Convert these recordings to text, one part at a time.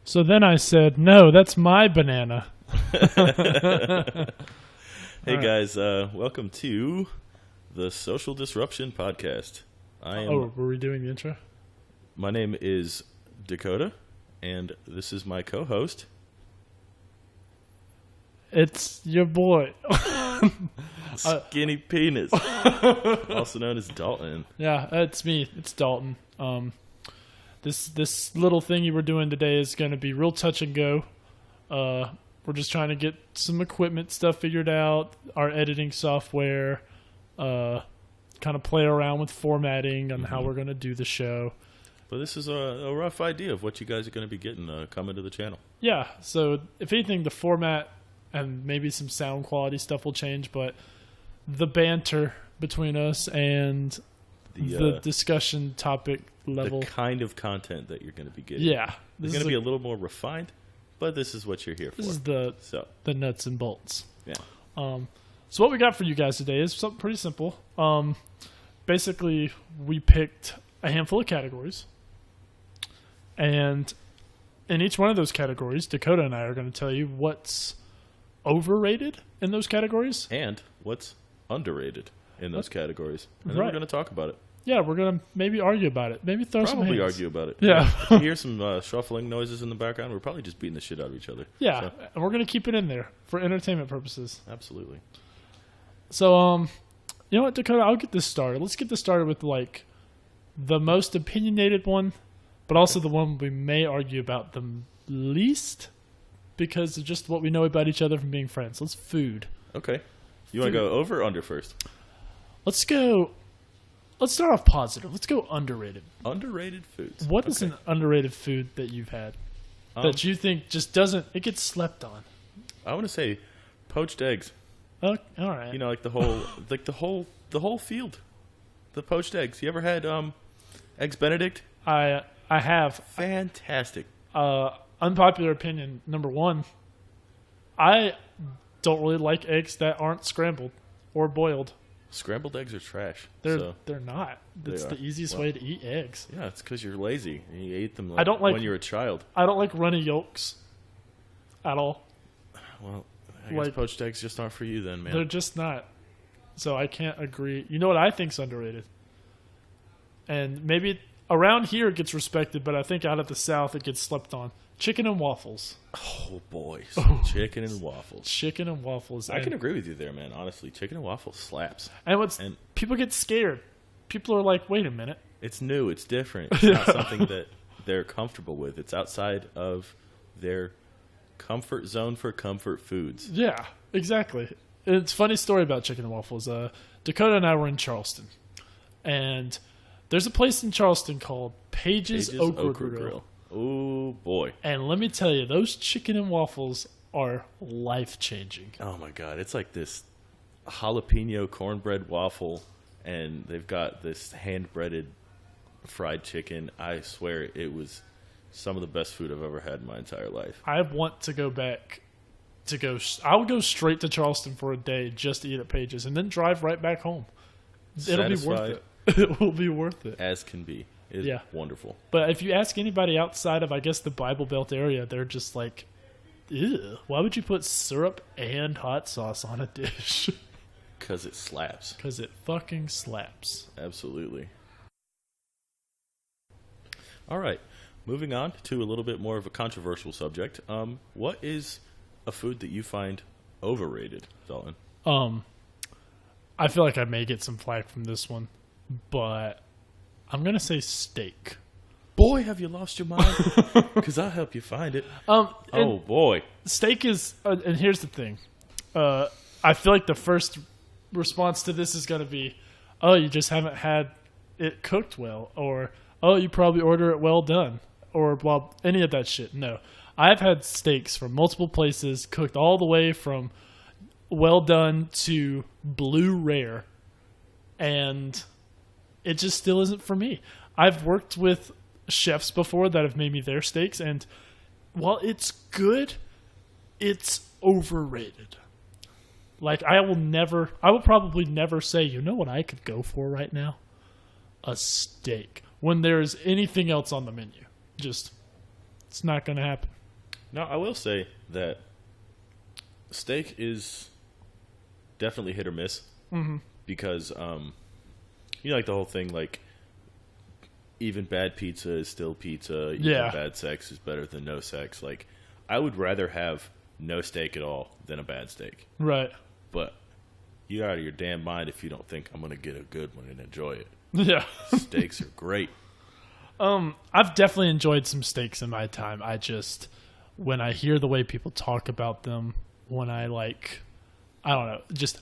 So then I said, no, that's my banana. Hey guys, welcome to the Social Disruption Podcast. Were we doing the intro? My name is Dakota, and this is my co-host. It's your boy. Skinny Penis, also known as Dalton. Yeah, it's me. It's Dalton. This little thing you were doing today is going to be real touch and go. We're just trying to get some equipment stuff figured out, our editing software, kind of play around with formatting and how we're going to do the show. But this is a rough idea of what you guys are going to be getting coming to the channel. Yeah, so if anything, the format and maybe some sound quality stuff will change, but the banter between us and the discussion topic level. The kind of content that you're going to be getting. Yeah. It's going to be a little more refined, but this is what you're here for. This is the nuts and bolts. Yeah. So what we got for you guys today is something pretty simple. Basically, we picked a handful of categories, and in each one of those categories, Dakota and I are going to tell you what's overrated in those categories. And what's underrated in those categories. And then we're going to talk about it. Yeah, we're going to maybe argue about it. Maybe throw some hands. Probably argue about it. Yeah. If you hear some shuffling noises in the background, we're probably just beating the shit out of each other. Yeah, and we're going to keep it in there for entertainment purposes. Absolutely. So, you know what, Dakota? I'll get this started. Let's get this started with, like, the most opinionated one, but also the one we may argue about the least because of just what we know about each other from being friends. Let's food. Okay. You want to go over or under first? Let's start off positive. Let's go underrated. Underrated foods. What is an underrated food that you've had that you think just doesn't, it gets slept on? I want to say poached eggs. All right. You know, like the whole field. The poached eggs. You ever had Eggs Benedict? I have. Fantastic. Unpopular opinion, number one, I don't really like eggs that aren't scrambled or boiled. Scrambled eggs are trash. They're not. That's the easiest way to eat eggs. Yeah, it's because you're lazy and you ate them when you were a child. I don't like runny yolks at all. Well, I guess poached eggs just aren't for you then, man. They're just not. So I can't agree. You know what I think's underrated? And maybe around here it gets respected, but I think out of the South it gets slept on. Chicken and waffles. Oh, boy. Chicken and waffles. Chicken and waffles. I can agree with you there, man. Honestly, chicken and waffles slaps. And people get scared. People are like, wait a minute. It's new. It's different. It's not something that they're comfortable with. It's outside of their comfort zone for comfort foods. Yeah, exactly. It's a funny story about chicken and waffles. Dakota and I were in Charleston. And there's a place in Charleston called Page's Okra Grill. Oh, boy. And let me tell you, those chicken and waffles are life-changing. Oh, my God. It's like this jalapeno cornbread waffle, and they've got this hand-breaded fried chicken. I swear it was some of the best food I've ever had in my entire life. I want to go back I would go straight to Charleston for a day just to eat at Page's and then drive right back home. It'll be worth it. It will be worth it. As can be. It's wonderful. But if you ask anybody outside of, I guess, the Bible Belt area, they're just like, ew, why would you put syrup and hot sauce on a dish? Because it slaps. Because it fucking slaps. Absolutely. All right. Moving on to a little bit more of a controversial subject. What is a food that you find overrated, Dalton? I feel like I may get some flack from this one, but I'm going to say steak. Boy, have you lost your mind? Because I'll help you find it. Oh, boy. Steak is, and here's the thing. I feel like the first response to this is going to be, oh, you just haven't had it cooked well, or, oh, you probably order it well done, or, well, any of that shit. No. I've had steaks from multiple places, cooked all the way from well done to blue rare, and it just still isn't for me. I've worked with chefs before that have made me their steaks, and while it's good, it's overrated. Like, I will probably never say, you know what I could go for right now? A steak. When there's anything else on the menu. Just, it's not going to happen. Now, I will say that steak is definitely hit or miss because, like the whole thing, like even bad pizza is still pizza. Even bad sex is better than no sex. Like, I would rather have no steak at all than a bad steak. Right. But you're out of your damn mind if you don't think I'm going to get a good one and enjoy it. Yeah. Steaks are great. I've definitely enjoyed some steaks in my time. I just, when I hear the way people talk about them, when I don't know, just,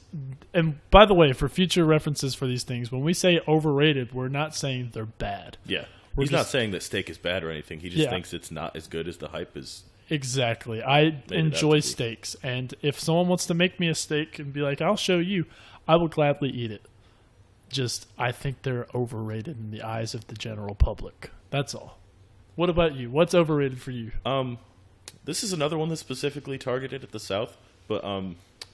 and by the way, for future references for these things, when we say overrated, we're not saying they're bad. Yeah. He's not saying that steak is bad or anything. He just thinks it's not as good as the hype is. Exactly. I enjoy steaks, and if someone wants to make me a steak and be like, I'll show you, I will gladly eat it. Just, I think they're overrated in the eyes of the general public. That's all. What about you? What's overrated for you? This is another one that's specifically targeted at the South, but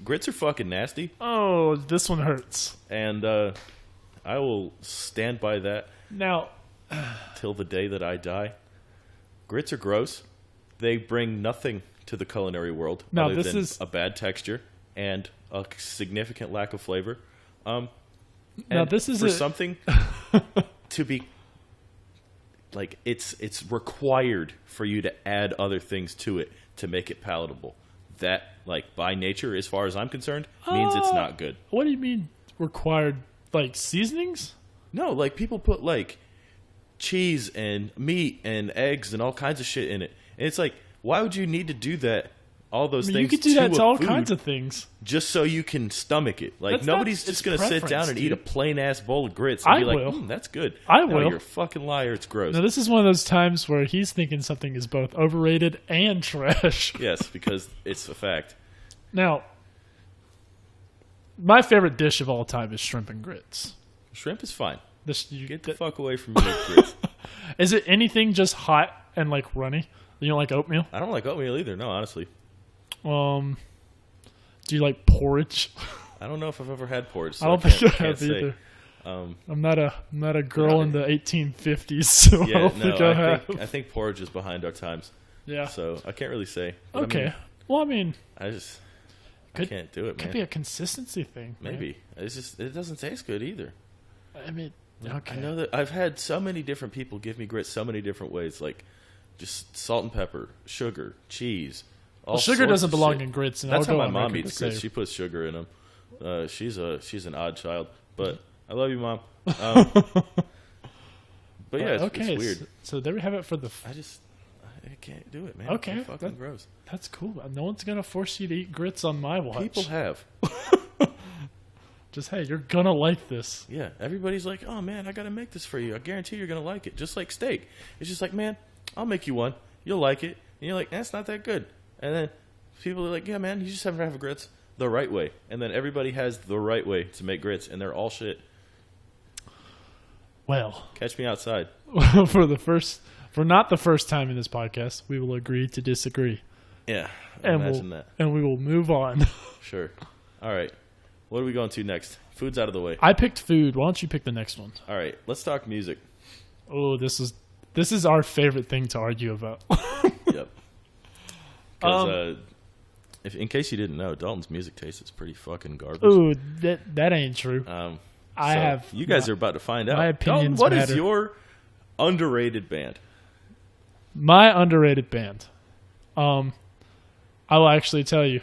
grits are fucking nasty. Oh, this one hurts. And I will stand by that now till the day that I die. Grits are gross. They bring nothing to the culinary world other than a bad texture and a significant lack of flavor. Now this is for something to be like it's required for you to add other things to it to make it palatable. That, like, by nature, as far as I'm concerned, means it's not good. What do you mean required? Like seasonings? No, like people put like cheese and meat and eggs and all kinds of shit in it. And it's like, why would you need to do that? All those things. You could do that to all food kinds of things. Just so you can stomach it. Like, nobody's just going to sit down and eat a plain-ass bowl of grits and be like, that's good. I will. You're a fucking liar. It's gross. Now, this is one of those times where he's thinking something is both overrated and trash. Yes, because it's a fact. Now, my favorite dish of all time is shrimp and grits. Shrimp is fine. Get the fuck away from me with grits. Is it anything just hot and, like, runny? You don't like oatmeal? I don't like oatmeal either, no, honestly. Do you like porridge? I don't know if I've ever had porridge. So I don't think I have either. I'm not a girl in the 1850s, so I don't think I have. I think porridge is behind our times. Yeah. So I can't really say. But okay. I can't do it, man. Could be a consistency thing. Maybe. Man. It doesn't taste good either. I mean, okay. I know that I've had so many different people give me grits so many different ways, like just salt and pepper, sugar, cheese. Sugar doesn't belong in grits. And that's how my mom eats grits. She puts sugar in them. She's an odd child, but I love you, Mom. But yeah, it's weird. So there we have it for the. I can't do it, man. Okay, it's fucking gross. That's cool. No one's gonna force you to eat grits on my watch. People have. Just, hey, you're gonna like this. Yeah, everybody's like, oh man, I gotta make this for you. I guarantee you're gonna like it. Just like steak. It's just like, man, I'll make you one. You'll like it. And you're like, that's not that good. And then people are like, yeah, man, you just have to have grits the right way. And then everybody has the right way to make grits, and they're all shit. Well. Catch me outside. For not the first time in this podcast, we will agree to disagree. Yeah, imagine that. And we will move on. Sure. All right. What are we going to next? Food's out of the way. I picked food. Why don't you pick the next one? All right. Let's talk music. Oh, this is our favorite thing to argue about. Yep. Because in case you didn't know, Dalton's music taste is pretty fucking garbage. Ooh, that ain't true. You guys are about to find out. My opinions Dalton, matter. Is your underrated band? My underrated band. I will actually tell you,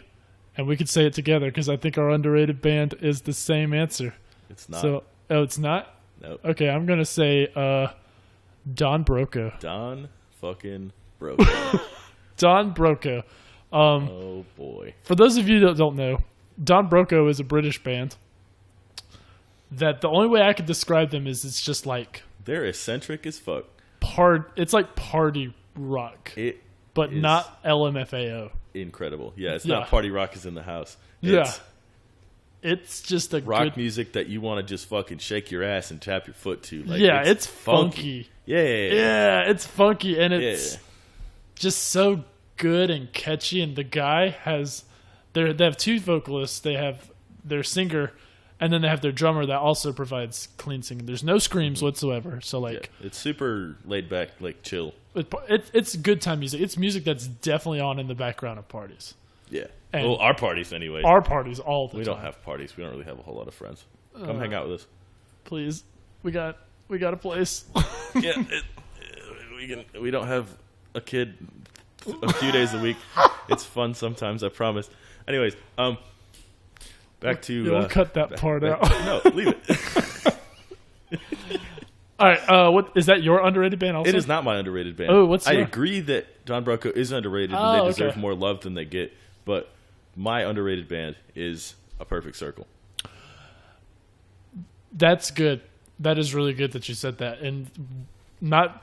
and we could say it together because I think our underrated band is the same answer. It's not. It's not? Nope. Okay, I'm gonna say Don Broco. Don fucking Broco. Don Broco. Oh boy. For those of you that don't know, Don Broco is a British band. That the only way I could describe them is it's just like they're eccentric as fuck. It's like party rock, but not LMFAO. Incredible. Yeah, it's not party rock is in the house. It's just a rock music that you want to just fucking shake your ass and tap your foot to. Like, it's funky. Yeah, it's funky, and it's just so good and catchy. And the guy they have two vocalists. They have their singer And then they have their drummer that also provides clean singing. There's no screams whatsoever. So like, it's super laid back, like chill. it's good time music. It's music that's definitely on in the background of parties. Yeah. And well, our parties anyway. Our parties all the time. We don't have parties. We don't really have a whole lot of friends. Come hang out with us. Please, we got a place. Yeah, we don't have a kid a few days a week. It's fun sometimes, I promise. Anyways, back to We'll cut that part out. No, leave it. All right, what is that? Your underrated band? Also, It is not my underrated band. Oh, what's I your- agree that Don Broco is underrated and Oh, they deserve okay. more love than they get. But my underrated band is A Perfect Circle. That's good. That is really good that you said that. And I'm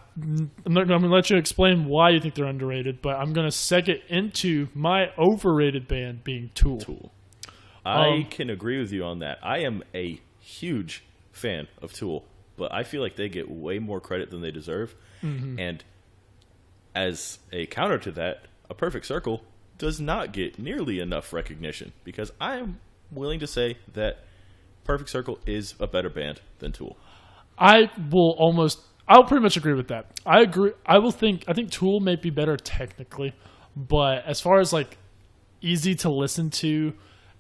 going to let you explain why you think they're underrated, but I'm going to seg it into my overrated band being Tool. Tool. I can agree with you on that. I am a huge fan of Tool, but I feel like they get way more credit than they deserve. Mm-hmm. And as a counter to that, A Perfect Circle does not get nearly enough recognition because I am willing to say that Perfect Circle is a better band than Tool. I'll pretty much agree with that. I agree. I think Tool may be better technically, but as far as like easy to listen to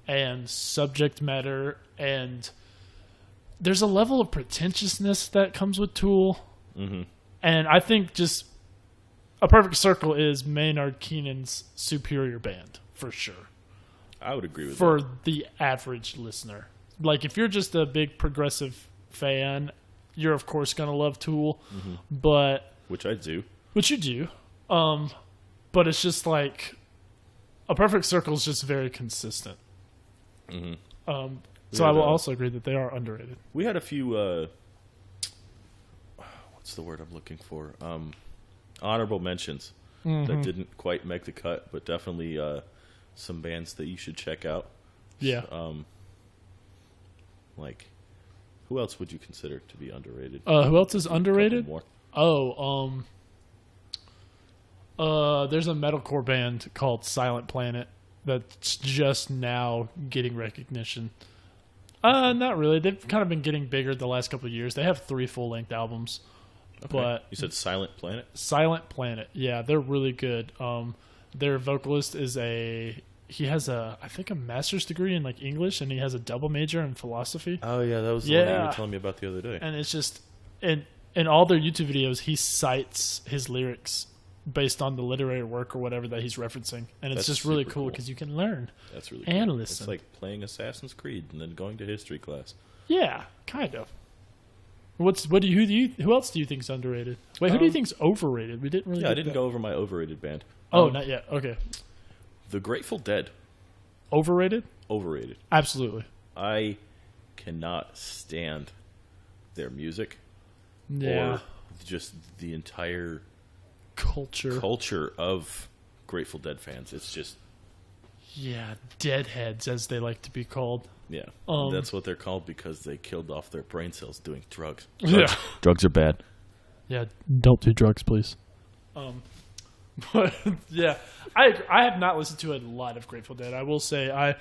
and subject matter, and there's a level of pretentiousness that comes with Tool. Mm-hmm. And I think just A Perfect Circle is Maynard Keenan's superior band for sure. I would agree with For that. the average listener. Like if you're just a big progressive fan, you're of course going to love Tool, but Which I do. which you do. But it's just like A Perfect Circle is just very consistent. Mm-hmm. So I will also agree that they are underrated. We had a few, what's the word I'm looking for? Honorable mentions that didn't quite make the cut, but definitely some bands that you should check out. Yeah. Like, who else would you consider to be underrated? Who else is A couple underrated? more. There's a metalcore band called Silent Planet that's just now getting recognition. Not really. They've kind of been getting bigger the last couple of years. They have 3 full-length albums. Okay. But You said Silent Planet? Silent Planet, yeah, they're really good. Their vocalist is he has I think a master's degree in like English, and he has a double major in philosophy. Oh, yeah, that was the one that you Yeah. were telling me about the other day. And it's just in all their YouTube videos, he cites his lyrics based on the literary work or whatever that he's referencing, and it's That's just really super cool cool. because you can learn. That's really and cool. listen. It's like playing Assassin's Creed and then going to history class. Yeah, kind of. Who else do you think's underrated? Wait, who do you think's overrated? We didn't really. Yeah, get I didn't that. go over my overrated band. Oh, not yet. Okay, The Grateful Dead. overrated. Overrated. Absolutely. I cannot stand their music Yeah. or just the entire Culture. culture of Grateful Dead fans. It's just, Yeah, deadheads as they like to be called. yeah, Um, that's what they're called because they killed off their brain cells doing drugs. Yeah. Drugs are bad. Yeah, don't do drugs, please. But yeah, I have not listened to a lot of Grateful Dead. I will say I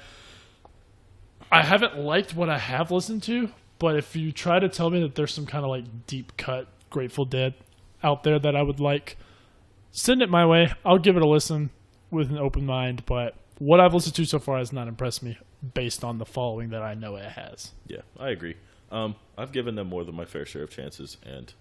haven't liked what I have listened to, but if you try to tell me that there's some kind of like deep cut Grateful Dead out there that I would like, send it my way. I'll give it a listen with an open mind, but what I've listened to so far has not impressed me based on the following that I know it has. Yeah, I agree. I've given them more than my fair share of chances, and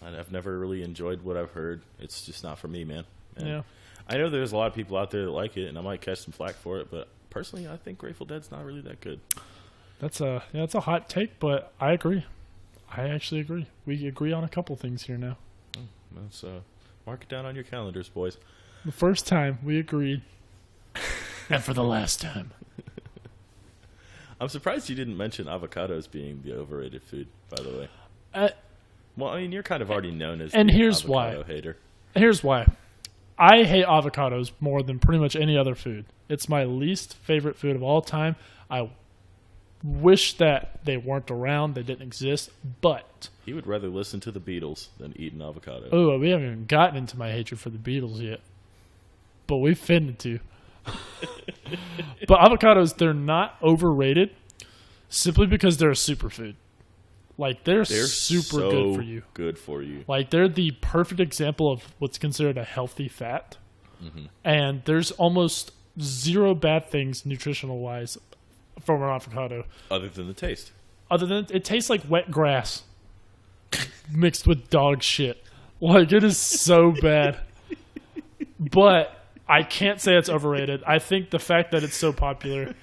I've never really enjoyed what I've heard. It's just not for me, man. And Yeah. I know there's a lot of people out there that like it, and I might catch some flack for it, but personally, I think Grateful Dead's not really that good. That's a hot take, but I agree. I actually agree. We agree on a couple things here now. Let's mark it down on your calendars, boys. The first time we agreed, and for the last time. I'm surprised you didn't mention avocados being the overrated food, by the way. Well, I mean, you're kind of already known as And the here's avocado why. hater. Here's why. I hate avocados more than pretty much any other food. It's my least favorite food of all time. I wish that they weren't around, they didn't exist, but He would rather listen to the Beatles than eat an avocado. oh, we haven't even gotten into my hatred for the Beatles yet. But we finna to. But avocados, they're not overrated simply because they're a superfood. Like, they're super so good for you. Good for you. Like, they're the perfect example of what's considered a healthy fat. And there's almost zero bad things nutritional-wise from an avocado. Other than the taste. Other than it tastes like wet grass mixed with dog shit. Like, it is so bad. But I can't say it's overrated. I think the fact that it's so popular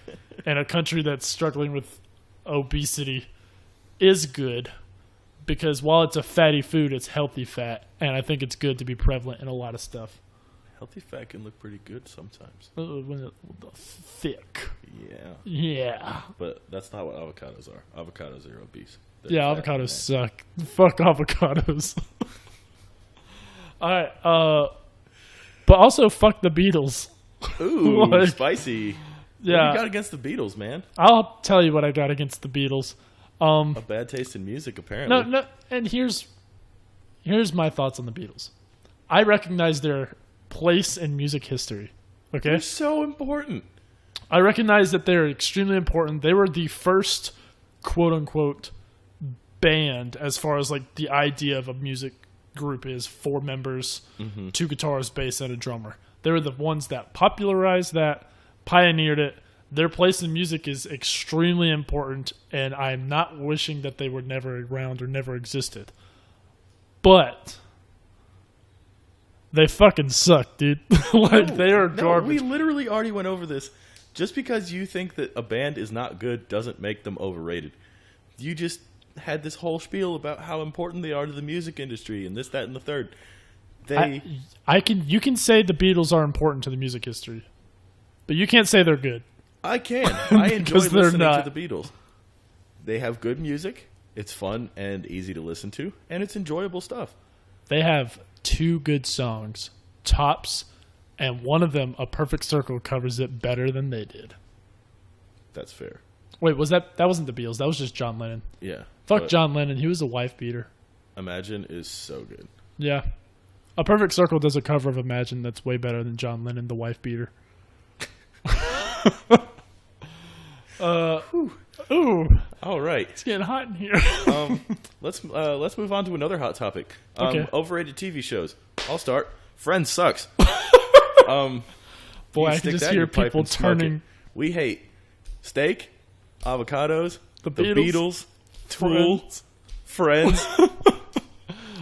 in a country that's struggling with obesity is good, because while it's a fatty food, it's healthy fat, and I think it's good to be prevalent in a lot of stuff. Healthy fat can look pretty good sometimes. When thick. Yeah. Yeah. But that's not what avocados are. Avocados are obese. They're Yeah, fat, avocados man. suck. Fuck avocados. Alright, but also fuck the Beatles. Ooh, Like, spicy. What yeah. you got against the Beatles, man? I'll tell you what I got against the Beatles. A bad taste in music, apparently. No, and here's my thoughts on the Beatles. I recognize their place in music history. Okay? They're so important. I recognize that they're extremely important. They were the first quote unquote band, as far as like the idea of a music group is 4 members, 2 guitars, bass, and a drummer. They were the ones that popularized that, pioneered it. Their place in music is extremely important, and I'm not wishing that they were never around or never existed. But they fucking suck, dude. Like, they are garbage. We literally already went over this. Just because you think that a band is not good doesn't make them overrated. You just had this whole spiel about how important they are to the music industry and this, that, and the third. You can say the Beatles are important to the music history, but you can't say they're good. I can. I enjoy Because they're listening not. to the Beatles. They have good music. It's fun and easy to listen to, and it's enjoyable stuff. They have 2 good songs, tops, and one of them, A Perfect Circle, covers it better than they did. That's fair. Wait, that wasn't the Beatles? That was just John Lennon. Yeah. Fuck but John Lennon. He was a wife beater. Imagine is so good. Yeah. A Perfect Circle does a cover of Imagine that's way better than John Lennon, the wife beater. Ooh, All right. it's getting hot in here. Let's move on to another hot topic. Okay. Overrated TV shows. I'll start. Friends sucks. Boy, I can Stick just that in hear your pipe people and smoke it. turning. We hate steak, avocados, The the Beatles, Beatles, Tool, Friends.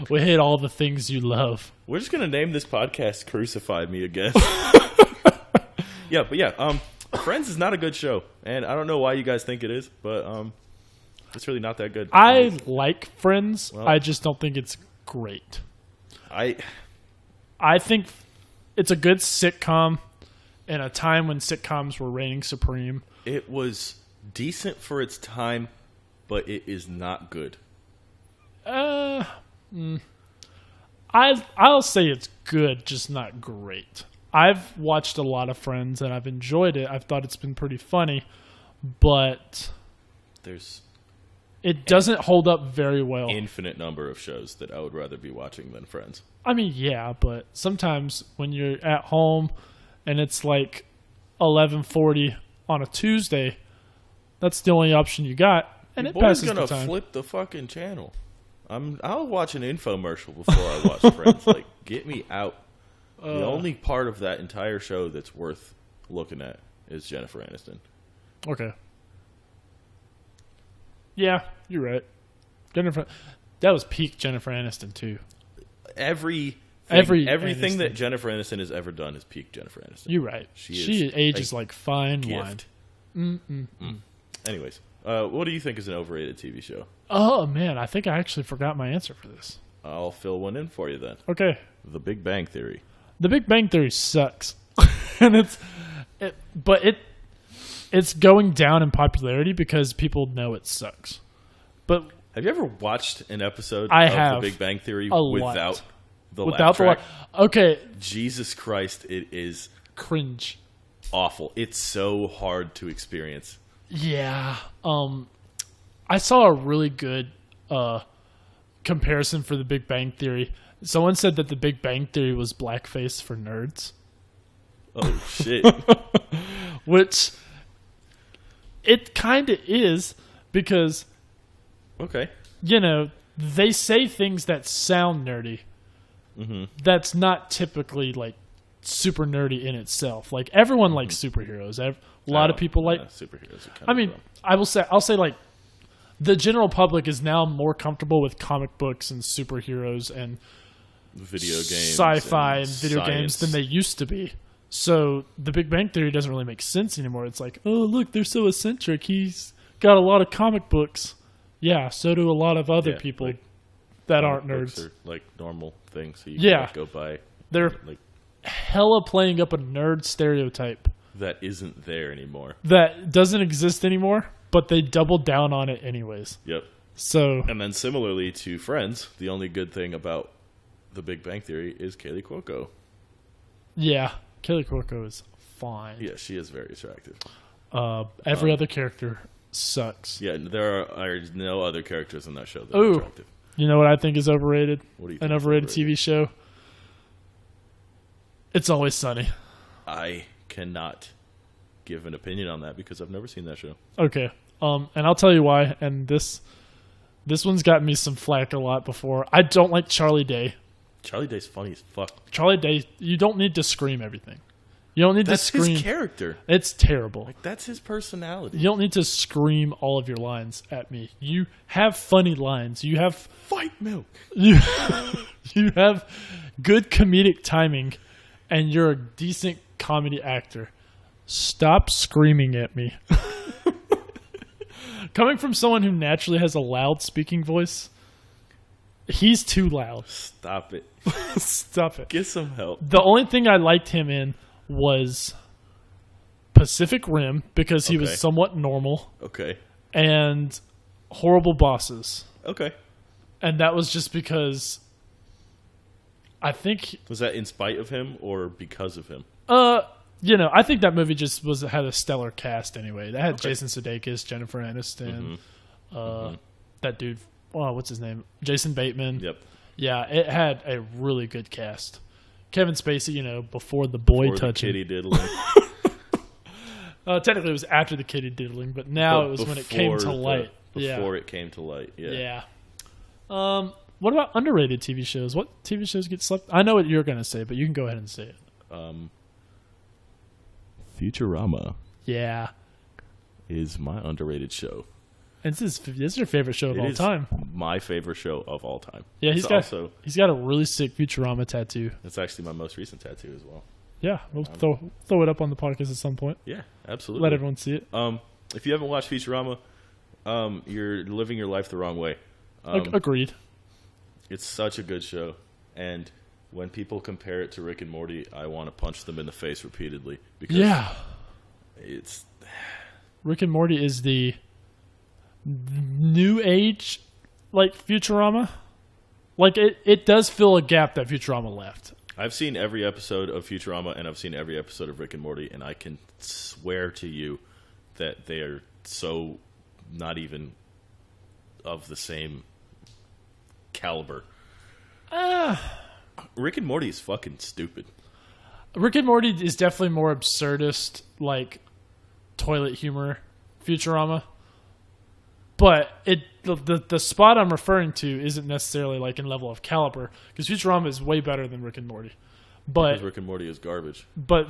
We hate all the things you love. We're just gonna name this podcast "Crucify Me" again. Yeah. Friends is not a good show, and I don't know why you guys think it is, but it's really not that good. I like Friends. Well- I just don't think it's great. I I think it's a good sitcom in a time when sitcoms were reigning supreme. it was decent for its time, but it is not good. I'll say it's good, just not great. I've watched a lot of Friends and I've enjoyed it. I've thought it's been pretty funny, but There's it doesn't hold up very well. infinite number of shows that I would rather be watching than Friends. I mean, yeah, but sometimes when you're at home and it's like 11:40 on a Tuesday, that's the only option you got, and Your it boy's passes gonna the time. flip the fucking channel. I'll watch an infomercial before I watch Friends. Like, get me out. The only part of that entire show that's worth looking at is Jennifer Aniston. Okay. Yeah, you're right. Jennifer, that was peak Jennifer Aniston too. Everything Aniston. that Jennifer Aniston has ever done is peak Jennifer Aniston. You're right. She She is ages a like fine wine. gift. Anyways, what do you think is an overrated TV show? Oh man, I think I actually forgot my answer for this. I'll fill one in for you then. Okay. The Big Bang Theory. The Big Bang Theory sucks, and it's going down in popularity because people know it sucks. But Have you ever watched an episode I of have. The Big Bang Theory A lot. without the without laugh the track? okay, Jesus Christ, it is cringe. awful. It's so hard to experience. Yeah. I saw a really good comparison for The Big Bang Theory. Someone said that The Big Bang Theory was blackface for nerds. Oh shit! Which it kind of is because, Okay. you know, they say things that sound nerdy. Mm-hmm. That's not typically like super nerdy in itself. Like everyone likes superheroes. A lot of people like. superheroes. Are kind I of mean, dumb. I'll say like the general public is now more comfortable with comic books and superheroes and video games, sci-fi and video games science. than they used to be. So the Big Bang Theory doesn't really make sense anymore. It's like, oh look, they're so eccentric. He's got a lot of comic books. Yeah, so do a lot of other Yeah, people like that aren't Comic books nerds. are like normal things. So you Yeah. can like, go buy. They're like hella playing up a nerd stereotype that isn't there anymore. that doesn't exist anymore, but they doubled down on it anyways. Yep. So And then similarly to Friends, the only good thing about the Big Bang Theory is Kaylee Cuoco. yeah, Kelly Cuoco is fine. Yeah, she is very attractive. Every other character sucks. Yeah, there are no other characters in that show that are Ooh. attractive. You know what I think is overrated? What do you An think is overrated TV show? It's Always Sunny. I cannot give an opinion on that because I've never seen that show. Okay. And I'll tell you why. And this one's gotten me some flack a lot before. I don't like Charlie Day. Charlie Day's funny as fuck. Charlie Day, you don't need to scream everything. You don't need That's to scream. his character. It's terrible. Like that's his personality. You don't need to scream all of your lines at me. You have funny lines. You have Fight milk. you, you have good comedic timing, and you're a decent comedy actor. Stop screaming at me. Coming from someone who naturally has a loud speaking voice, he's too loud. Stop it. Stop it. Get some help. The only thing I liked him in was Pacific Rim because he Okay. was somewhat normal, Okay. and Horrible Bosses. Okay. And that was just because I think Was that in spite of him or because of him? you know, I think that movie just had a stellar cast anyway. That had Okay. Jason Sudeikis, Jennifer Aniston, that dude, what's his name? Jason Bateman. Yep. Yeah, it had a really good cast. Kevin Spacey, you know, before the boy Or the touching. kitty diddling. Technically, it was after the kitty diddling, but now it was when it came to Before light. Before it came to light. Yeah. Yeah. What about underrated TV shows? What TV shows get slept? I know what you're going to say, but you can go ahead and say it. Futurama Yeah. is my underrated show. And this is your favorite show of It all is time. my favorite show of all time. Yeah, he's he's got a really sick Futurama tattoo. That's actually my most recent tattoo as well. Yeah, we'll throw it up on the podcast at some point. Yeah, absolutely. Let everyone see it. If you haven't watched Futurama, you're living your life the wrong way. Agreed. It's such a good show, and when people compare it to Rick and Morty, I want to punch them in the face repeatedly because Yeah. it's Rick and Morty is the new age, like Futurama. Like it does fill a gap that Futurama left. I've seen every episode of Futurama and I've seen every episode of Rick and Morty, and I can swear to you that they are so not even of the same caliber. Rick and Morty is fucking stupid. Rick and Morty is definitely more absurdist, like toilet humor Futurama. But the spot I'm referring to isn't necessarily like in level of caliber because Futurama is way better than Rick and Morty. Because But Rick and Morty is garbage.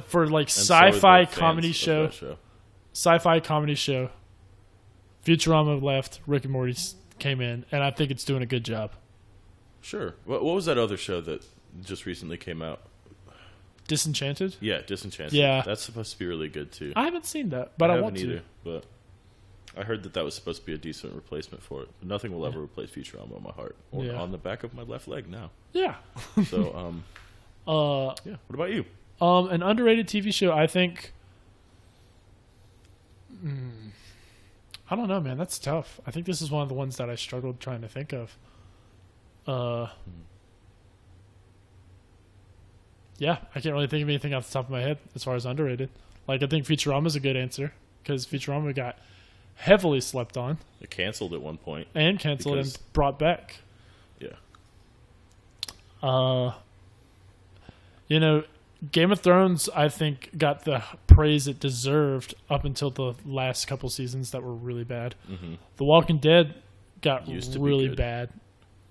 for like And so is sci-fi the fans comedy of show, that show. Futurama left, Rick and Morty came in, and I think it's doing a good job. Sure. What was that other show that just recently came out? Disenchanted? Yeah, Disenchanted. Yeah. That's supposed to be really good too. I haven't seen that, but I haven't want to. either, but I heard that was supposed to be a decent replacement for it. Nothing will ever replace Futurama on my heart or Yeah. on the back of my left leg now. Yeah. So, yeah. What about you? An underrated TV show, I think. I don't know, man. That's tough. I think this is one of the ones that I struggled trying to think of. Yeah, I can't really think of anything off the top of my head as far as underrated. Like, I think Futurama's a good answer because Futurama got heavily slept on It canceled at one point. and canceled Because- and brought back. Yeah. You know, Game of Thrones, I think, got the praise it deserved up until the last couple seasons that were really bad. Mm-hmm. The Walking Dead got Used to be really good. bad.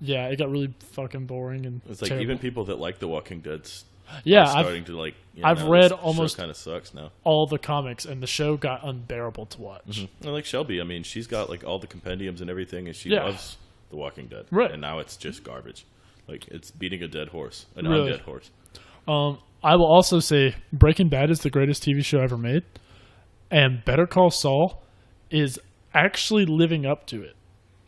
Yeah, it got really fucking boring and It's like terrible. even people that like The Walking Dead's Yeah, are starting to like. I've read this almost- kind of sucks now. all the comics, and the show got unbearable to watch. I like Shelby. I mean, she's got like all the compendiums and everything, and she Yeah. loves The Walking Dead. Right. And now it's just garbage. Like it's beating a dead horse, an Really? undead horse. I will also say Breaking Bad is the greatest TV show ever made, and Better Call Saul is actually living up to it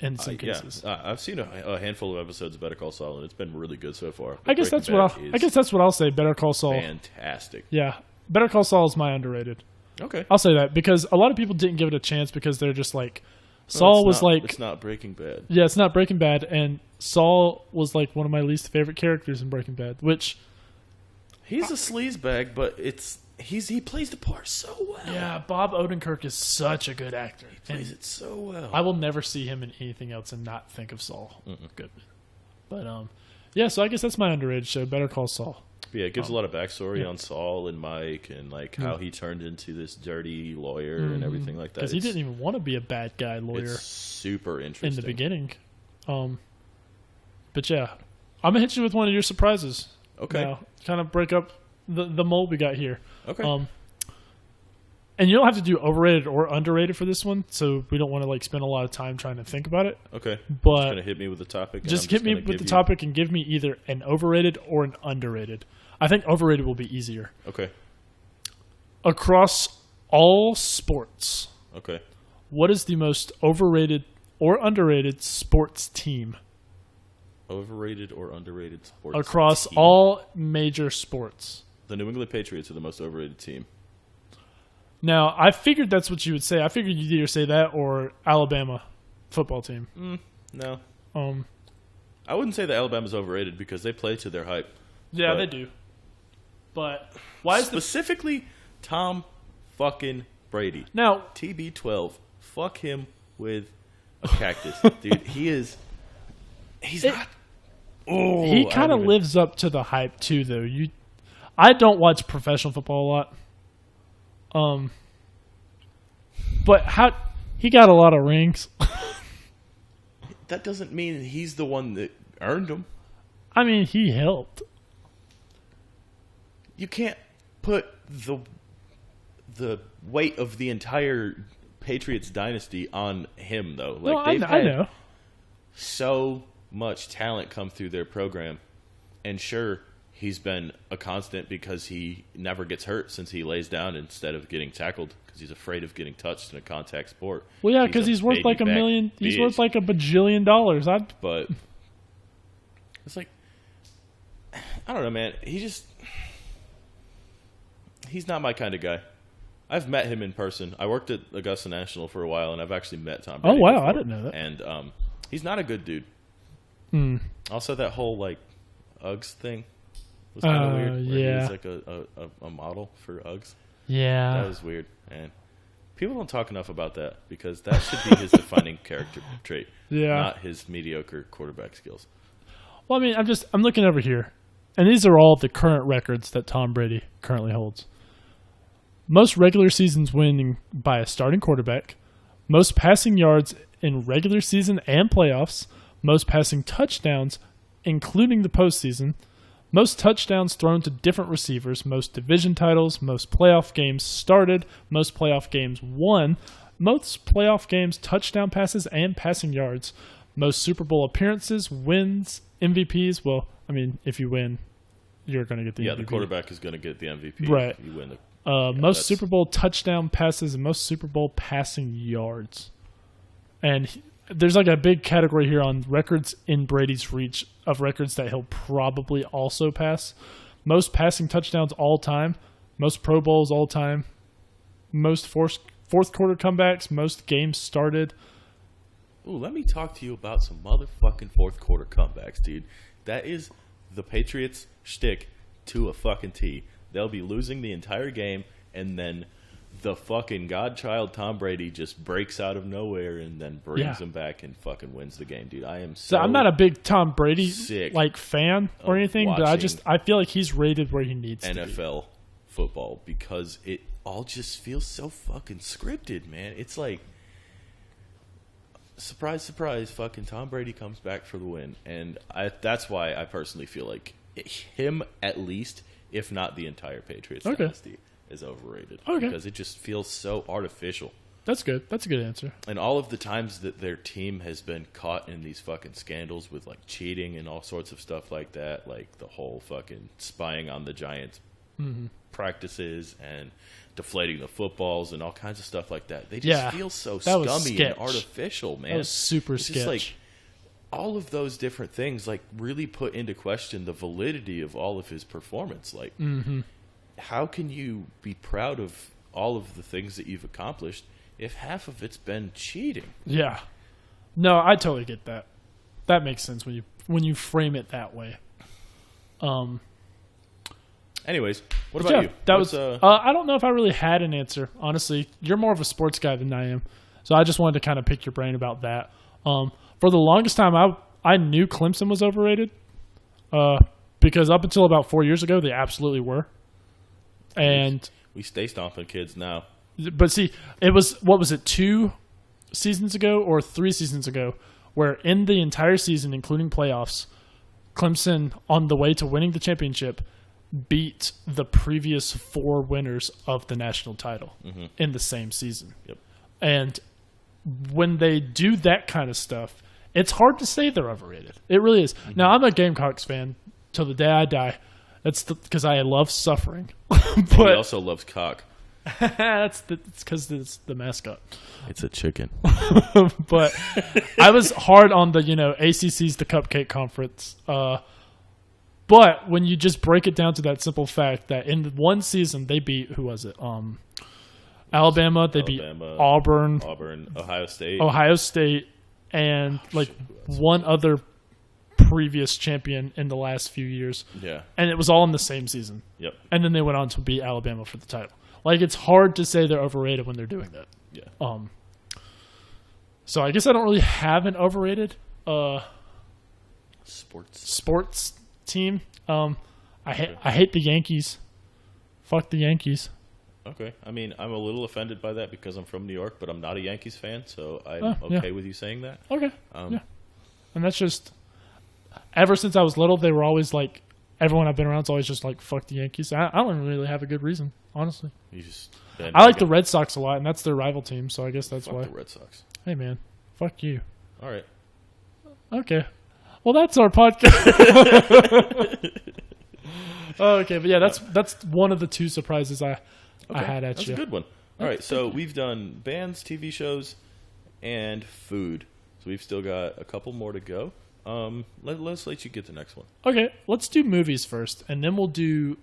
in some cases. I've seen a handful of episodes of Better Call Saul, and it's been really good so far. I guess Breaking that's Bad I is guess that's what I'll say. Better Call Saul. fantastic. Yeah, Better Call Saul is my underrated. Okay. I'll say that because a lot of people didn't give it a chance because they're just like Saul was like it's not Breaking Bad. yeah, it's not Breaking Bad, and Saul was like one of my least favorite characters in Breaking Bad, which He's a sleazebag, but he plays the part so well. yeah, Bob Odenkirk is such a good actor. He plays it so well. I will never see him in anything else and not think of Saul. Good, but yeah. So I guess that's my underrated show, Better Call Saul. Yeah, it gives a lot of backstory on Saul and Mike and like how he turned into this dirty lawyer and everything like that. Because he didn't even want to be a bad guy lawyer It's super interesting in the beginning. But yeah, I'm gonna hit you with one of your surprises. Okay. Now, kind of break up the mold we got here. Okay. And you don't have to do overrated or underrated for this one, so we don't want to like spend a lot of time trying to think about it. Okay. But Gonna hit me with the topic. and just I'm hit me gonna with the give topic and give me either an overrated or an underrated. I think overrated will be easier. Okay. Across all sports, Okay. what is the most overrated or underrated sports team Overrated or underrated sports across team? all major sports? The New England Patriots are the most overrated team. Now, I figured that's what you would say. I figured you'd either say that or Alabama football team. No. Um, I wouldn't say that Alabama's overrated because they play to their hype. yeah, But- they do. But why is the Specifically Tom fucking Brady. now? TB12. Fuck him with a cactus. Dude, he's not. Oh, He I kind don't of even- lives up to the hype too, though. I don't watch professional football a lot. But how he got a lot of rings. That doesn't mean he's the one that earned them. I mean, he helped. You can't put the weight of the entire Patriots dynasty on him, though. Like No, they've I had know. so much talent come through their program, and sure, he's been a constant because he never gets hurt since he lays down instead of getting tackled because he's afraid of getting touched in a contact sport. Well, yeah, because he's worth baby like $1 back million. He's bitch. worth like $1 bajillion. But it's like, I don't know, man. He's not my kind of guy. I've met him in person. I worked at Augusta National for a while, and I've actually met Tom Brady. Oh, wow, I before. didn't know that. And he's not a good dude. Hmm. Also, that whole like Uggs thing was kind of weird. Where he yeah. was like a model for Uggs. Yeah. That was weird, and people don't talk enough about that because that should be his defining character trait, Yeah. not his mediocre quarterback skills. Well, I mean, I'm looking over here, and these are all the current records that Tom Brady currently holds. Most regular seasons winning by a starting quarterback, most passing yards in regular season and playoffs, most passing touchdowns, including the postseason, most touchdowns thrown to different receivers, most division titles, most playoff games started, most playoff games won, most playoff games touchdown passes and passing yards, most Super Bowl appearances, wins, MVPs. Well, I mean, if you win, you're going to get the Yeah, MVP. the quarterback is going to get the MVP. Right. If you win the Most that's- Super Bowl touchdown passes and most Super Bowl passing yards. And there's like a big category here on records in Brady's reach of records that he'll probably also pass. Most passing touchdowns all time, most Pro Bowls all time, most fourth quarter comebacks, most games started. Ooh, let me talk to you about some motherfucking fourth quarter comebacks, dude. That is the Patriots' shtick to a fucking T. They'll be losing the entire game, and then the fucking godchild Tom Brady just breaks out of nowhere and then brings Yeah. him back and fucking wins the game, dude. I am So I'm not a big Tom Brady sick like fan or of anything, but I feel like he's rated where he needs to be. NFL football because it all just feels so fucking scripted, man. It's like surprise, surprise, fucking Tom Brady comes back for the win, and that's why I personally feel like him at least, if not the entire Patriots dynasty, is overrated because it just feels so artificial. That's good. That's a good answer. And all of the times that their team has been caught in these fucking scandals with like cheating and all sorts of stuff like that, like the whole fucking spying on the Giants practices and deflating the footballs and all kinds of stuff like that. They just feel so scummy and artificial, man. That was super it's sketch. Just like all of those different things like really put into question the validity of all of his performance. Like how can you be proud of all of the things that you've accomplished if half of it's been cheating? Yeah. No, I totally get that. That makes sense when you frame it that way. Anyways, what about you? That was. I don't know if I really had an answer. Honestly, you're more of a sports guy than I am, so I just wanted to kind of pick your brain about that. For the longest time, I knew Clemson was overrated, because up until about 4 years ago, they absolutely were. And we stay stomping kids now. But see, it was, what was it, 2 seasons ago or 3 seasons ago, where in the entire season, including playoffs, Clemson, on the way to winning the championship, beat the previous 4 winners of the national title in the same season. Yep. And when they do that kind of stuff, it's hard to say they're overrated. It really is. Now, I'm a Gamecocks fan till the day I die. That's because I love suffering. But he also loves cock. It's because it's the mascot. It's a chicken. But I was hard on the, ACC's the Cupcake Conference. But when you just break it down to that simple fact that in one season they beat, who was it? Alabama. They beat Auburn, Ohio State, and one other previous champion in the last few years. Yeah. And it was all in the same season. Yep. And then they went on to beat Alabama for the title. Like, it's hard to say they're overrated when they're doing that. Yeah. So I guess I don't really have an overrated sports team. I hate the Yankees. Fuck the Yankees. Okay. I mean, I'm a little offended by that because I'm from New York, but I'm not a Yankees fan, so I'm okay with you saying that. Okay. Yeah. And that's just, ever since I was little, they were always like, everyone I've been around is always just like, fuck the Yankees. I don't really have a good reason, honestly. I like the Red Sox a lot, and that's their rival team, so I guess that's why. Fuck the Red Sox. Hey, man. Fuck you. All right. Okay. Well, that's our podcast. Okay, but yeah, that's one of the 2 surprises I had at that's you. That's a good one. All right, so we've done bands, TV shows, and food. So we've still got a couple more to go. Let's let you get the next one. Okay, let's do movies first, and then we'll do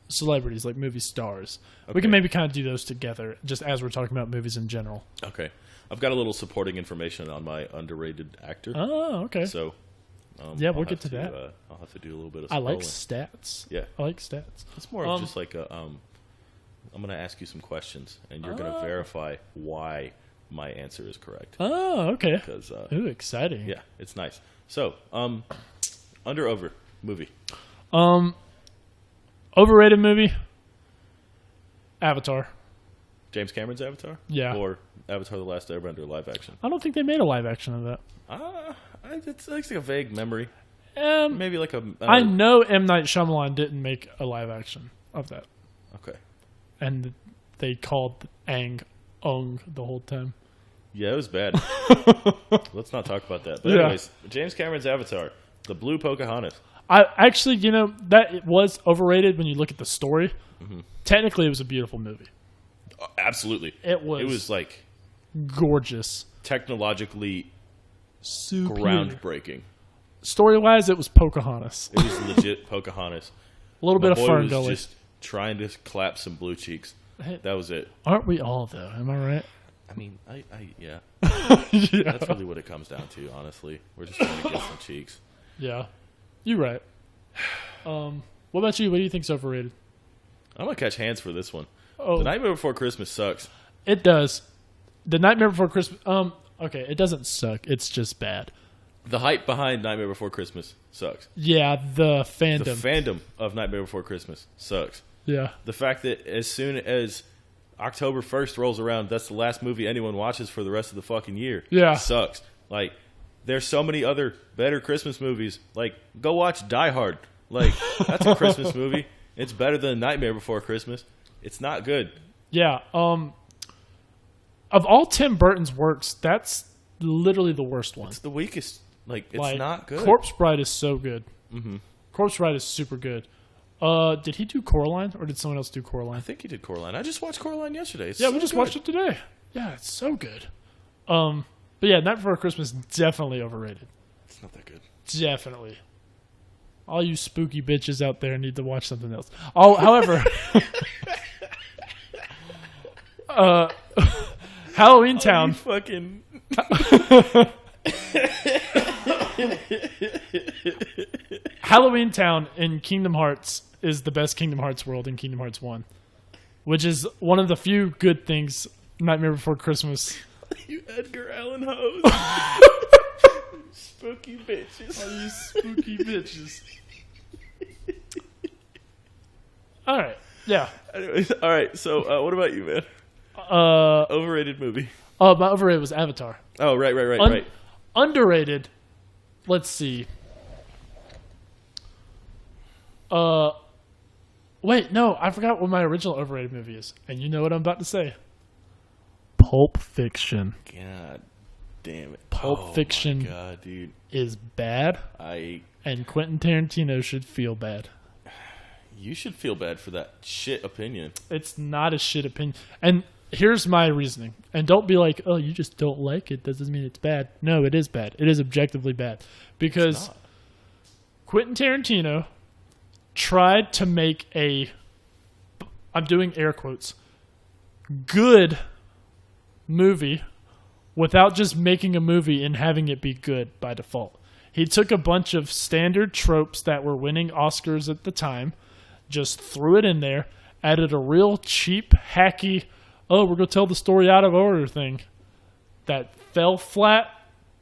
celebrities, like movie stars. Okay. We can maybe kind of do those together, just as we're talking about movies in general. Okay. I've got a little supporting information on my underrated actor. Oh, okay. So, yeah, we'll get to that. I'll have to do a little bit of scrolling. I like scrolling. Stats. Yeah. I like stats. It's more of just like a, I'm going to ask you some questions, and you're going to verify why my answer is correct. Oh, okay. Because, ooh, exciting. Yeah, it's nice. So, over movie. Overrated movie? Avatar. James Cameron's Avatar? Yeah. Or Avatar The Last Airbender live action? I don't think they made a live action of that. It's like a vague memory. Maybe like a... I know M. Night Shyamalan didn't make a live action of that. Okay. And they called Aang Ong the whole time. Yeah, it was bad. Let's not talk about that. But anyways, James Cameron's Avatar, the blue Pocahontas. I actually, that it was overrated when you look at the story. Mm-hmm. Technically, it was a beautiful movie. Absolutely. It was. It was like gorgeous, technologically super groundbreaking. Story-wise, it was Pocahontas. It was legit Pocahontas. A little bit of Fern Gully. Just trying to clap some blue cheeks. That was it. Aren't we all though? Am I right? I mean, yeah. Yeah. That's really what it comes down to, honestly. We're just trying to get some cheeks. Yeah. You're right. What about you? What do you think's overrated? I'm going to catch hands for this one. Oh, The Nightmare Before Christmas sucks. it does. The Nightmare Before Christmas. Okay, it doesn't suck. It's just bad. The hype behind Nightmare Before Christmas sucks. Yeah, the fandom. The fandom of Nightmare Before Christmas sucks. Yeah. The fact that as soon as October 1st rolls around, that's the last movie anyone watches for the rest of the fucking year. Yeah. Sucks. Like, there's so many other better Christmas movies. Like, go watch Die Hard. Like, that's a Christmas movie. It's better than Nightmare Before Christmas. It's not good. Yeah. Of all Tim Burton's works, that's literally the worst one. It's the weakest. Like, it's not good. Corpse Bride is so good. Mm-hmm. Corpse Bride is super good. Did he do Coraline, or did someone else do I Coraline? think he did Coraline. I just watched Coraline yesterday. It's Yeah, so we just good. watched it today. Yeah, it's so good. But yeah, Night Before Christmas definitely overrated. It's not that good. Definitely. All you spooky bitches out there need to watch something else. However, Halloween Town. You fucking... Halloween Town in Kingdom Hearts is the best Kingdom Hearts world in Kingdom Hearts 1, which is one of the few good things Nightmare Before Christmas. You Edgar Allan Poe. Spooky bitches. All you spooky bitches. All right. Yeah. Anyways, all right. So, what about you, man? Overrated movie. My overrated was Avatar. Oh, right. Underrated. Let's see. Wait, no, I forgot what my original overrated movie is, and you know what I'm about to say. Pulp Fiction God damn it. Pulp Fiction. My God, dude. Is bad, and Quentin Tarantino should feel bad. You should feel bad for that shit opinion. It's not a shit opinion. And here's my reasoning. And don't be like, oh, you just don't like it. That doesn't mean it's bad. No, it is bad. It is objectively bad. Because Quentin Tarantino tried to make I'm doing air quotes, good movie without just making a movie and having it be good by default. He took a bunch of standard tropes that were winning Oscars at the time, just threw it in there, added a real cheap, hacky, we're going to tell the story out of order thing that fell flat,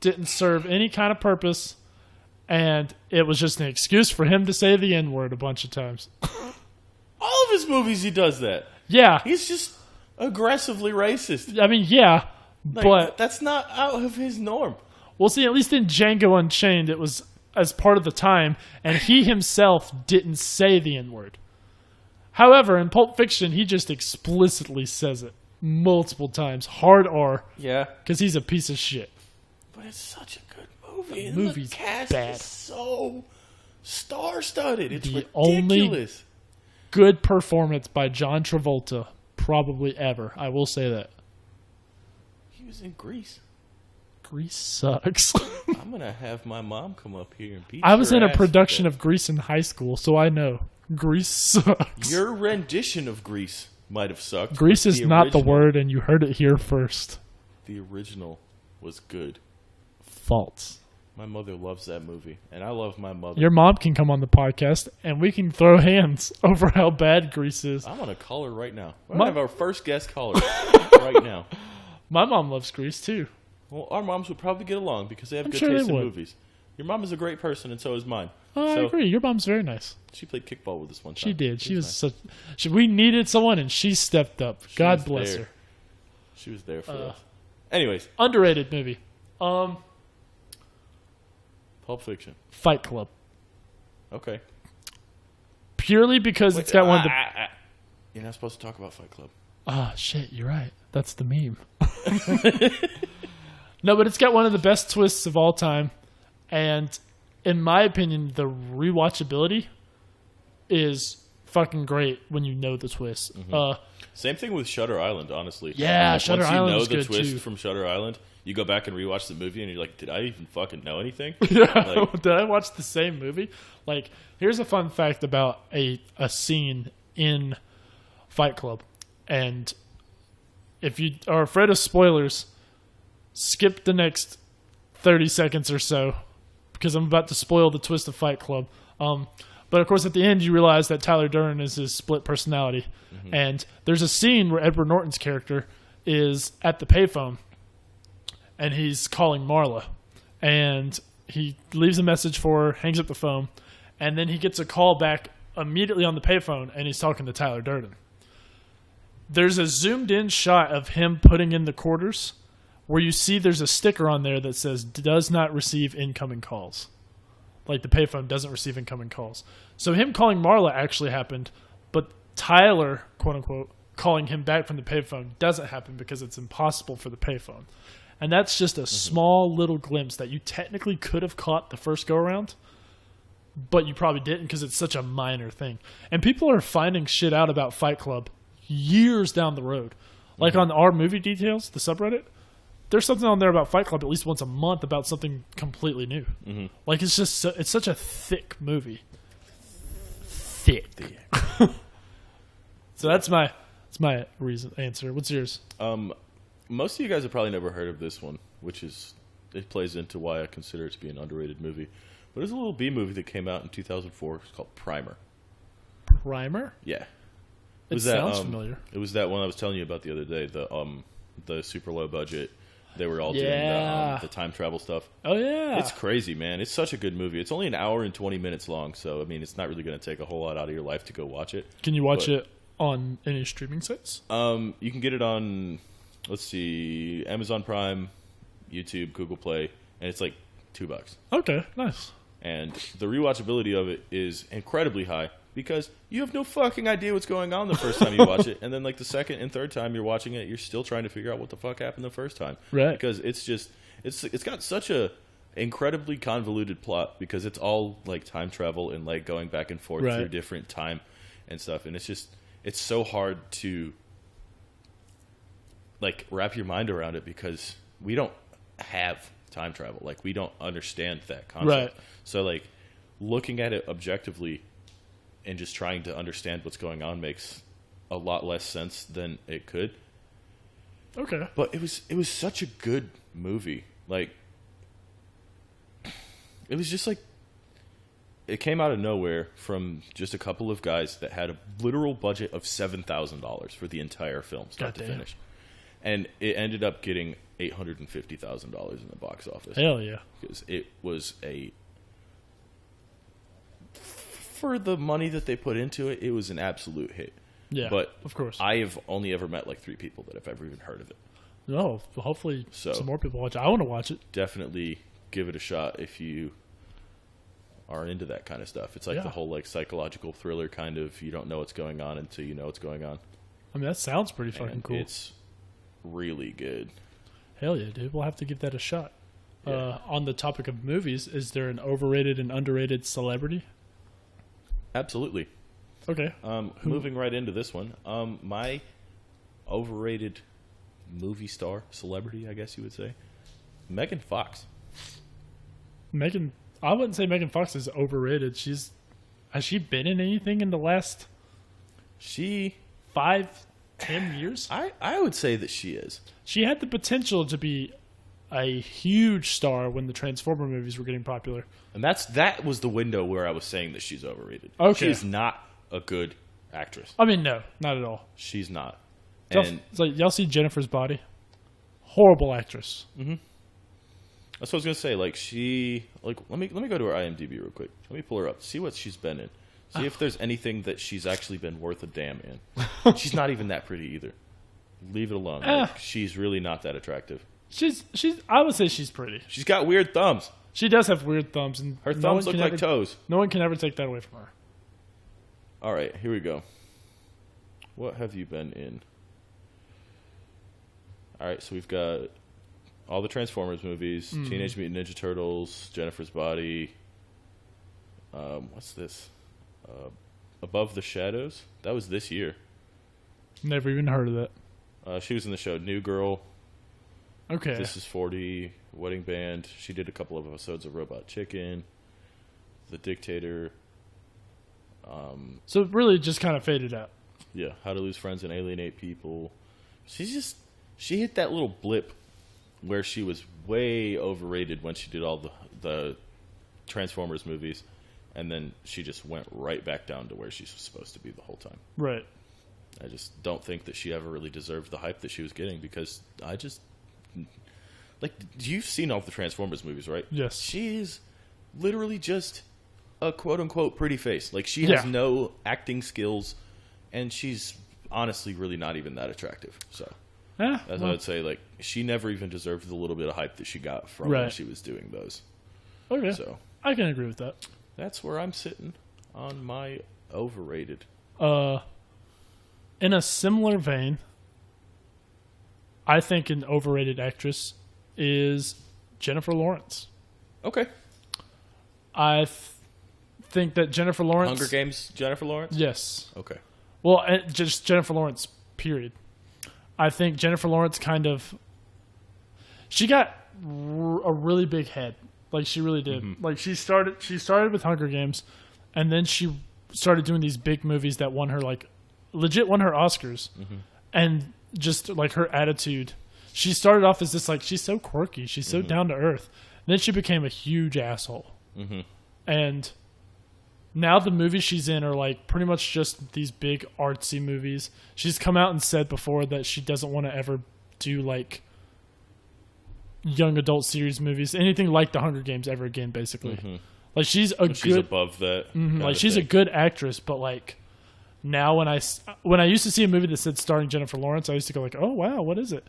didn't serve any kind of purpose, and it was just an excuse for him to say the N-word a bunch of times. All of his movies, he does that. Yeah. He's just aggressively racist. I mean, yeah, Like, but... that's not out of his norm. Well, see, at least in Django Unchained, it was as part of the time, and he himself didn't say the N-word. However, in Pulp Fiction, he just explicitly says it multiple times. Hard R. Yeah. Because he's a piece of shit. But it's such a good movie. The movie's the cast bad. is so star-studded. It's The ridiculous. Good performance by John Travolta, probably ever. I will say that. He was in Grease. Grease sucks. I'm going to have my mom come up here and beat I was your in a ass for production that. of Grease in high school, so I know. Grease sucks. Your rendition of Grease might have sucked. Grease but is not the original- word, and you heard it here first. The original was good. False. My mother loves that movie, and I love my mother. Your mom can come on the podcast, and we can throw hands over how bad Grease is. I'm going to call her right now. We're My- going to have our first guest caller right now. My mom loves Grease, too. Well, our moms would probably get along because they have I'm good sure they taste in would. movies. Your mom is a great person, and so is mine. Oh, I agree. Your mom's very nice. She played kickball with us one time. She did. She was nice. such. We needed someone, and she stepped up. She God was bless there. her. She was there for us. Anyways, Underrated movie. Pulp Fiction. Fight Club. Okay. Purely because it's got one of the. You're not supposed to talk about Fight Club. Ah, shit. You're right. That's the meme. No, but it's got one of the best twists of all time, and in my opinion, the rewatchability is fucking great when you know the twist. Same thing with Shutter Island, honestly. Yeah, Like, Shutter once Island you know was the good, twist too. from Shutter Island, you go back and rewatch the movie, and you're like, did I even fucking know anything? Yeah. Like- Did I watch the same movie? Like, here's a fun fact about a scene in Fight Club. And if you are afraid of spoilers, skip the next 30 seconds or so because I'm about to spoil the twist of Fight Club. But of course, at the end, you realize that Tyler Durden is his split personality. And there's a scene where Edward Norton's character is at the payphone, and he's calling Marla. And he leaves a message for her, hangs up the phone, and then he gets a call back immediately on the payphone, and he's talking to Tyler Durden. There's a zoomed-in shot of him putting in the quarters where you see there's a sticker on there that says, does not receive incoming calls. Like the payphone doesn't receive incoming calls. So him calling Marla actually happened, but Tyler, quote-unquote, calling him back from the payphone doesn't happen because it's impossible for the payphone. And that's just a small little glimpse that you technically could have caught the first go-around, but you probably didn't because it's such a minor thing. And people are finding shit out about Fight Club years down the road. Like on our movie details, the subreddit, there's something on there about Fight Club at least once a month about something completely new. Like it's just it's such a thick movie. Thick. So that's my answer. What's yours? Most of you guys have probably never heard of this one, which is it plays into why I consider it to be an underrated movie. But it's a little B movie that came out in 2004. It's called Primer. Primer? Yeah. It sounds familiar. It was that one I was telling you about the other day. The super low budget. They were all doing the time travel stuff. Oh, yeah. It's crazy, man. It's such a good movie. It's only an hour and 20 minutes long, so, I mean, it's not really going to take a whole lot out of your life to go watch it. Can you watch it on any streaming sites? You can get it on, let's see, Amazon Prime, YouTube, Google Play, and it's like $2. Okay, nice. And the rewatchability of it is incredibly high because you have no fucking idea what's going on the first time you watch it. And then, like, the second and third time you're watching it, you're still trying to figure out what the fuck happened the first time. Right. Because it's got such a incredibly convoluted plot because it's all, like, time travel and, like, going back and forth through different time and stuff. And it's so hard to, like, wrap your mind around it because we don't have time travel. Like, we don't understand that concept. Right. So, like, looking at it objectively and just trying to understand what's going on makes a lot less sense than it could. Okay. But it was such a good movie. Like, it was just like, it came out of nowhere from just a couple of guys that had a literal budget of $7,000 for the entire film, start to finish. And it ended up getting $850,000 in the box office. Hell yeah. Because it was for the money that they put into it, it was an absolute hit. Yeah, but of course. I have only ever met like 3 people that have ever even heard of it. No, hopefully some more people watch it. I want to watch it. Definitely give it a shot if you are into that kind of stuff. It's like the whole like psychological thriller kind of, you don't know what's going on until you know what's going on. I mean, that sounds pretty fucking cool. It's really good. Hell yeah, dude. We'll have to give that a shot. Yeah. On the topic of movies, is there an overrated and underrated celebrity? Absolutely. Okay. Moving right into this one. My overrated movie star, celebrity, I guess you would say, Megan Fox. I wouldn't say Megan Fox is overrated. Has she been in anything in the last 5-10 years? I would say that she is. She had the potential to be a huge star when the Transformer movies were getting popular. And that was the window where I was saying that she's overrated. Okay. She's not a good actress. I mean, no, not at all. She's not. And it's like, y'all see Jennifer's Body? Horrible actress. Mm-hmm. That's what I was gonna say. Like let me go to her IMDb real quick. Let me pull her up. See what she's been in. See if there's anything that she's actually been worth a damn in. She's not even that pretty either. Leave it alone. Like, she's really not that attractive. I would say she's pretty. She's got weird thumbs. She does have weird thumbs, and her thumbs look like toes. No one can ever take that away from her. All right, here we go. What have you been in? All right, so we've got all the Transformers movies, Teenage Mutant Ninja Turtles, Jennifer's Body. What's this? Above the Shadows. That was this year. Never even heard of that. She was in the show New Girl. Okay. This is 40, Wedding Band. She did a couple of episodes of Robot Chicken, The Dictator. So it really just kind of faded out. Yeah, How to Lose Friends and Alienate People. She hit that little blip where she was way overrated when she did all the Transformers movies. and then she just went right back down to where she's supposed to be the whole time. Right. I just don't think that she ever really deserved the hype that she was getting, because I just like, you've seen all the Transformers movies, right? Yes. She is literally just a quote unquote pretty face. Like, she has no acting skills, and she's honestly really not even that attractive. So that's what I'd say. Like, she never even deserved the little bit of hype that she got from when she was doing those. Okay. So I can agree with that. that's where I'm sitting on my overrated. In a similar vein, I think an overrated actress is Jennifer Lawrence. Okay. I think that Jennifer Lawrence... Hunger Games, Jennifer Lawrence? Yes. Okay. Well, just Jennifer Lawrence, period. I think Jennifer Lawrence kind of... She got a really big head. Like, she really did. Mm-hmm. Like, she started with Hunger Games, and then she started doing these big movies that won her, like, legit won her Oscars. Mm-hmm. And just, like, her attitude. She started off as this, like, she's so quirky. She's so down to earth. Then she became a huge asshole. Mm-hmm. And now the movies she's in are, like, pretty much just these big artsy movies. She's come out and said before that she doesn't want to ever do, like, young adult series movies, anything like the Hunger Games ever again, basically. Mm-hmm. Like, she's above that. Like, she's a good actress, but, like, now when I used to see a movie that said starring Jennifer Lawrence, I used to go like, oh wow, what is it?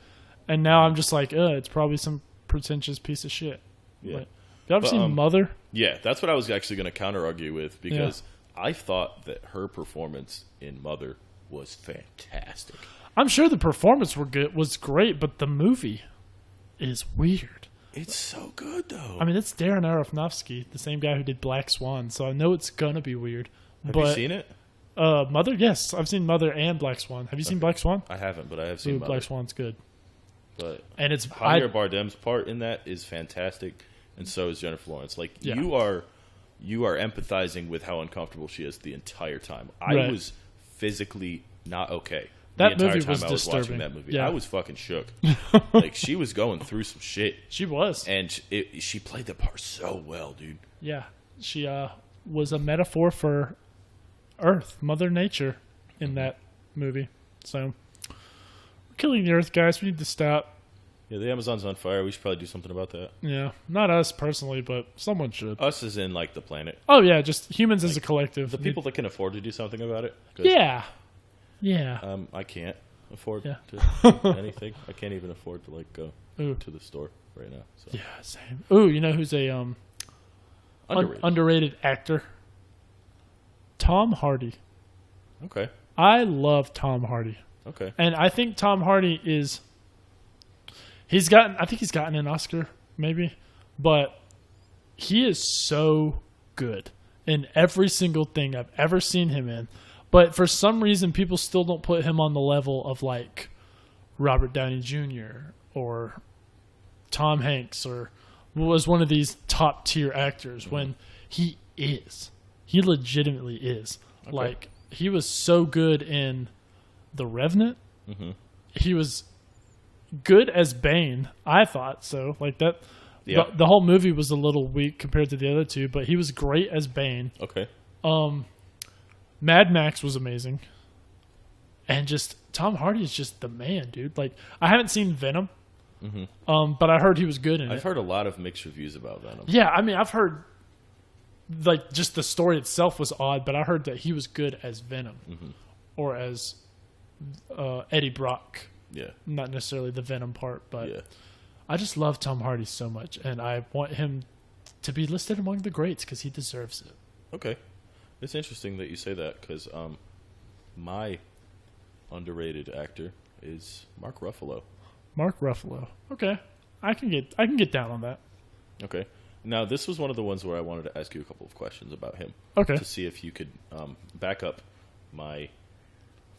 And now I'm just like, it's probably some pretentious piece of shit. Yeah. Like, you ever seen Mother? Yeah, that's what I was actually going to counter argue with, because I thought that her performance in Mother was fantastic. I'm sure the performance was great, but the movie is weird. It's so good though. I mean, it's Darren Aronofsky, the same guy who did Black Swan, so I know it's gonna be weird. Have you seen it? Mother? Yes, I've seen Mother and Black Swan. Have you seen Black Swan? I haven't, but I have seen Mother. Black Swan's good. But and it's Javier Bardem's part in that is fantastic, and so is Jennifer Lawrence. Like, you are empathizing with how uncomfortable she is the entire time. I was physically not okay. That the entire movie time was I was disturbing. watching that movie. Yeah. I was fucking shook. Like, she was going through some shit. She was. And she played the part so well, dude. Yeah. She was a metaphor for Earth, Mother Nature, in that movie. So, we're killing the Earth, guys. We need to stop. Yeah, the Amazon's on fire. We should probably do something about that. Yeah. Not us personally, but someone should. Us as in, like, the planet. Oh, yeah. Just humans as a collective. The people that can afford to do something about it. Yeah. Yeah. I can't afford to do anything. I can't even afford to, like, go to the store right now. So. Yeah, same. Ooh, you know who's a underrated actor? Tom Hardy. Okay. I love Tom Hardy. Okay. And I think Tom Hardy is... I think he's gotten an Oscar, maybe. But he is so good in every single thing I've ever seen him in. But for some reason, people still don't put him on the level of, like, Robert Downey Jr. or Tom Hanks, or was one of these top-tier actors, when he is. He legitimately is. Okay. Like, he was so good in The Revenant. Mm-hmm. He was good as Bane, I thought so. Like, that... Yep. The whole movie was a little weak compared to the other two, but he was great as Bane. Okay. Mad Max was amazing. And just Tom Hardy is just the man, dude. Like, I haven't seen Venom, but I heard he was good in it. I've heard a lot of mixed reviews about Venom. Yeah, I mean, I've heard, like, just the story itself was odd, but I heard that he was good as Venom or as Eddie Brock. Yeah. Not necessarily the Venom part, but I just love Tom Hardy so much, and I want him to be listed among the greats because he deserves it. Okay. It's interesting that you say that, because my underrated actor is Mark Ruffalo. Mark Ruffalo. Okay. I can get down on that. Okay. Now, this was one of the ones where I wanted to ask you a couple of questions about him. Okay. To see if you could back up my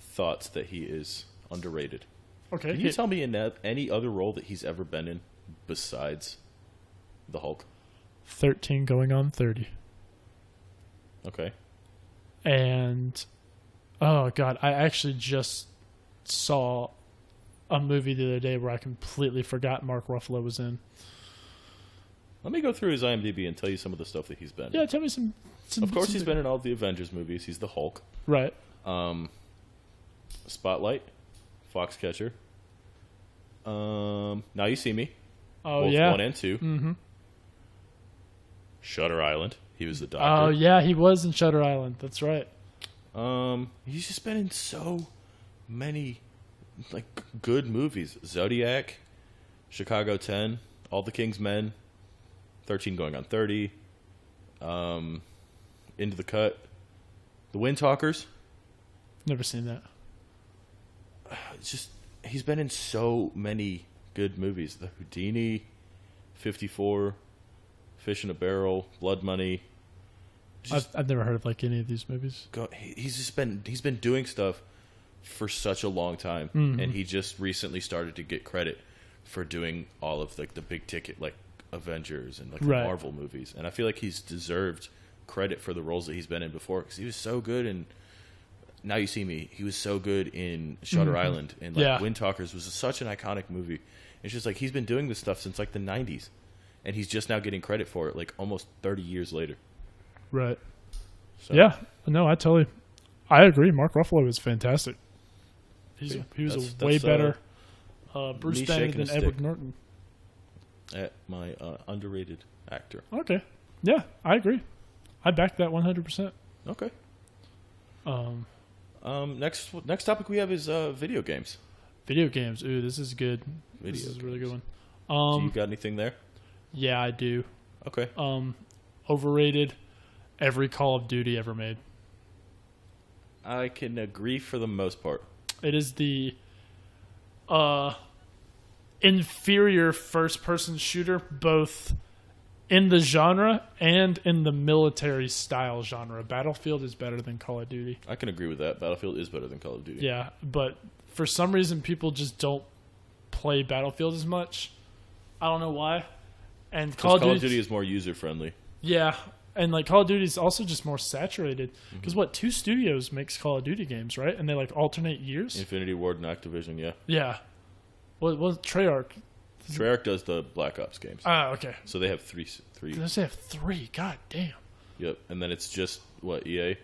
thoughts that he is underrated. Okay. Can you tell me in any other role that he's ever been in besides the Hulk? 13 going on 30. Okay. And, oh, God, I actually just saw a movie the other day where I completely forgot Mark Ruffalo was in. Let me go through his IMDb and tell you some of the stuff that he's been. Yeah, tell me some. Of course, some he's been in all the Avengers movies. He's the Hulk. right. Spotlight, Foxcatcher. Now You See Me. Oh Both yeah. 1 and 2. Mm-hmm. Shutter Island. He was the Oh doctor. yeah, he was in Shutter Island. That's right. He's just been in so many like good movies. Zodiac, Chicago 10, All the King's Men, 13 Going on 30, Into the Cut, The Wind Talkers. Never seen that. It's just he's been in so many good movies. The Houdini, 54, Fish in a Barrel, Blood Money. I've never heard of like any of these movies. He's been doing stuff for such a long time, and he just recently started to get credit for doing all of like the big ticket like Avengers and like the Right. Marvel movies. And I feel like he's deserved credit for the roles that he's been in before because he was so good in Now You See Me. He was so good in Shutter Island, and like Yeah. Wind Talkers was such an iconic movie. It's just like he's been doing this stuff since like the 90s, and he's just now getting credit for it like almost 30 years later. Right. So, Yeah. No, I agree. Mark Ruffalo was fantastic. He was That's- a way that's, better Bruce me Banner shaking than a Edward stick. Norton. At my underrated actor. Okay. Yeah, I agree. I back that 100%. Okay. Um, Next topic we have is video games. video games. Ooh, this is good. This Video is a really good games. one. Do you got anything there? Yeah, I do. Okay. Overrated. Every Call of Duty ever made. I can agree for the most part. It is the inferior first-person shooter, both in the genre and in the military style genre. Battlefield is better than Call of Duty. I can agree with that. Battlefield is better than Call of Duty. Yeah, but for some reason, people just don't play Battlefield as much. I don't know why. And Call of Duty's- Duty is more user friendly. Yeah, and like Call of Duty is also just more saturated Mm-hmm. because what 2 studios makes Call of Duty games, right? And they like alternate years. Infinity Ward and Activision, yeah. Yeah. What Treyarch? Treyarch does the Black Ops games, Ah, okay. so they have three. Does they have 3? God damn. Yep, and then it's just what EA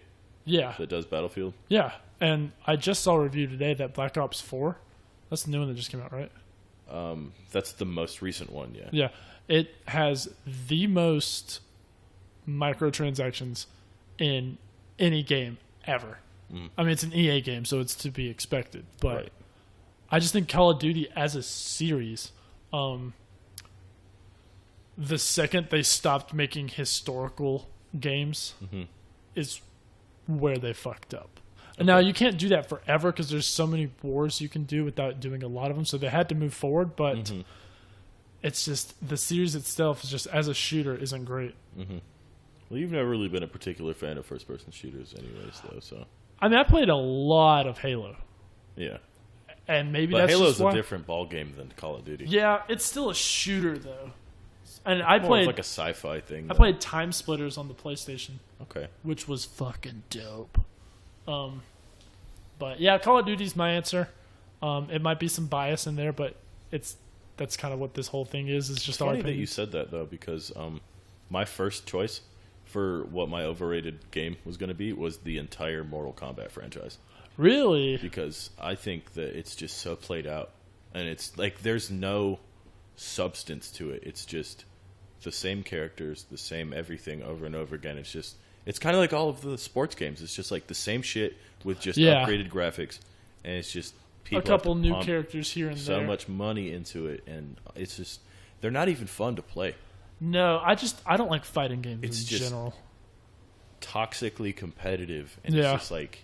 Yeah, that does Battlefield. yeah. And I just saw a review today that Black Ops 4. That's the new one that just came out, right? That's the most recent one, yeah. Yeah. It has the most microtransactions in any game ever. I mean, it's an EA game, so it's to be expected. But Right. I just think Call of Duty as a series, the second they stopped making historical games is where they fucked up. And now you can't do that forever because there's so many wars you can do without doing a lot of them. So they had to move forward, but it's just the series itself is just as a shooter isn't great. Well, you've never really been a particular fan of first-person shooters, anyways, though. So I mean, I played a lot of Halo, yeah, and maybe but that's Halo's just why. a different ball game than Call of Duty. Yeah, it's still a shooter though. And I More of played like a sci-fi thing. I though. played Time Splitters on the PlayStation, Okay. which was fucking dope. But yeah, Call of Duty's my answer. It might be some bias in there, but that's kind of what this whole thing is. It's just our Funny that opinion. you said that though, because my first choice for what my overrated game was going to be was the entire Mortal Kombat franchise, Really? because I think that it's just so played out, and it's like there's no substance to it. It's just the same characters, the same everything over and over again. It's kind of like all of the sports games. It's just like the same shit with just Yeah. upgraded graphics, and it's just A people have couple to new pump characters here and so there. much money into it, and it's just they're not even fun to play. No, I don't like fighting games It's in just- general. Toxically competitive, and Yeah. it's just like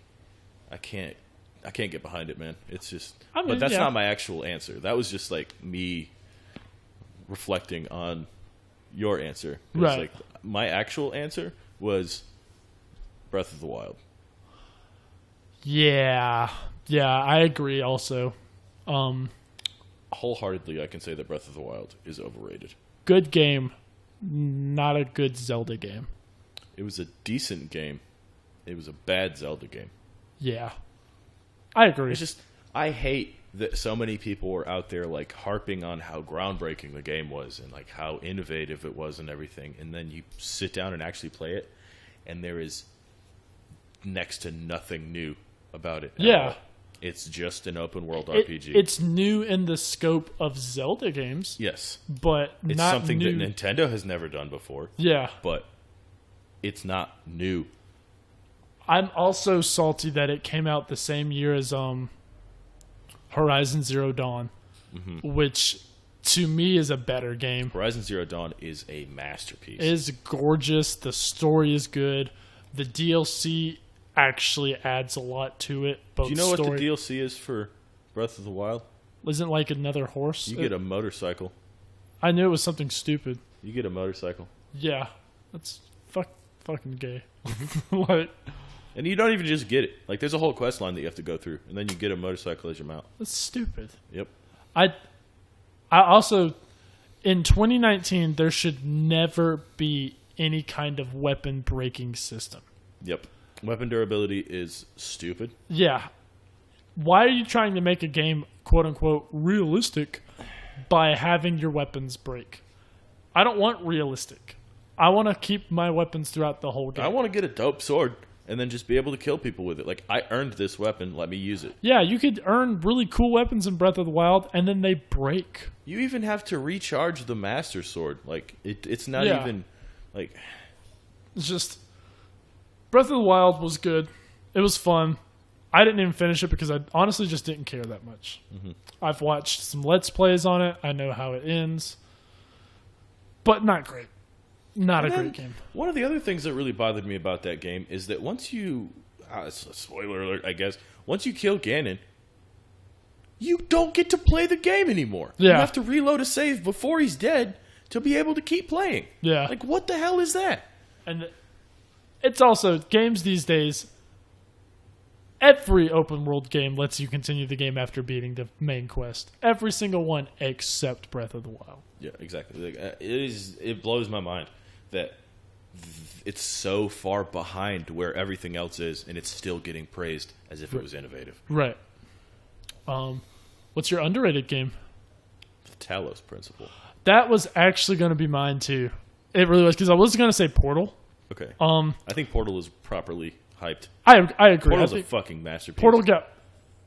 I can't get behind it, man. It's just I mean, but that's yeah. not my actual answer. That was just like me reflecting on your answer. It was Right. like my actual answer was Breath of the Wild. Yeah, I agree. Also, Wholeheartedly, I can say that Breath of the Wild is overrated. good game, not a good Zelda game. It was a decent game. It was a bad Zelda game. Yeah, I agree. It's just I hate that so many people were out there like harping on how groundbreaking the game was and like how innovative it was and everything, and then you sit down and actually play it, and there is next to nothing new about it. Yeah. It's just an open world RPG. It's new in the scope of Zelda games. Yes. But It's not something new. that Nintendo has never done before. Yeah. But it's not new. I'm also salty that it came out the same year as Horizon Zero Dawn, which to me is a better game. Horizon Zero Dawn is a masterpiece. It is gorgeous. The story is good. The DLC actually adds a lot to it. Both Do you know story. what the DLC is for Breath of the Wild? Isn't it like another horse? You get a motorcycle. I knew it was something stupid. You get a motorcycle. Yeah, that's fucking gay. Like, And you don't even just get it. Like, there's a whole quest line that you have to go through, and then you get a motorcycle as your mount. that's stupid. Yep. I also, in 2019, there should never be any kind of weapon breaking system. Yep. Weapon durability is stupid. Yeah. Why are you trying to make a game, quote unquote, realistic by having your weapons break? I don't want realistic. I want to keep my weapons throughout the whole game. I want to get a dope sword and then just be able to kill people with it. Like, I earned this weapon, let me use it. Yeah, you could earn really cool weapons in Breath of the Wild, and then they break. You even have to recharge the Master Sword. Like, it's not Yeah. even, like... It's just... Breath of the Wild was good. It was fun. I didn't even finish it because I honestly just didn't care that much. I've watched some Let's Plays on it. I know how it ends. But not great. Not a great game. One of the other things that really bothered me about that game is that once you... it's a spoiler alert, I guess. Once you kill Ganon, you don't get to play the game anymore. Yeah. You have to reload a save before he's dead to be able to keep playing. Yeah. Like, what the hell is that? And it's also, games these days, every open world game lets you continue the game after beating the main quest. Every single one except Breath of the Wild. Yeah, exactly. Like, it blows my mind that it's so far behind where everything else is, and it's still getting praised as if it was innovative. Right. What's your underrated game? The Talos Principle. That was actually going to be mine too. It really was, because I was going to say Portal. Okay. Um, I think Portal is properly hyped. I agree. Portal's I a think fucking masterpiece. Portal got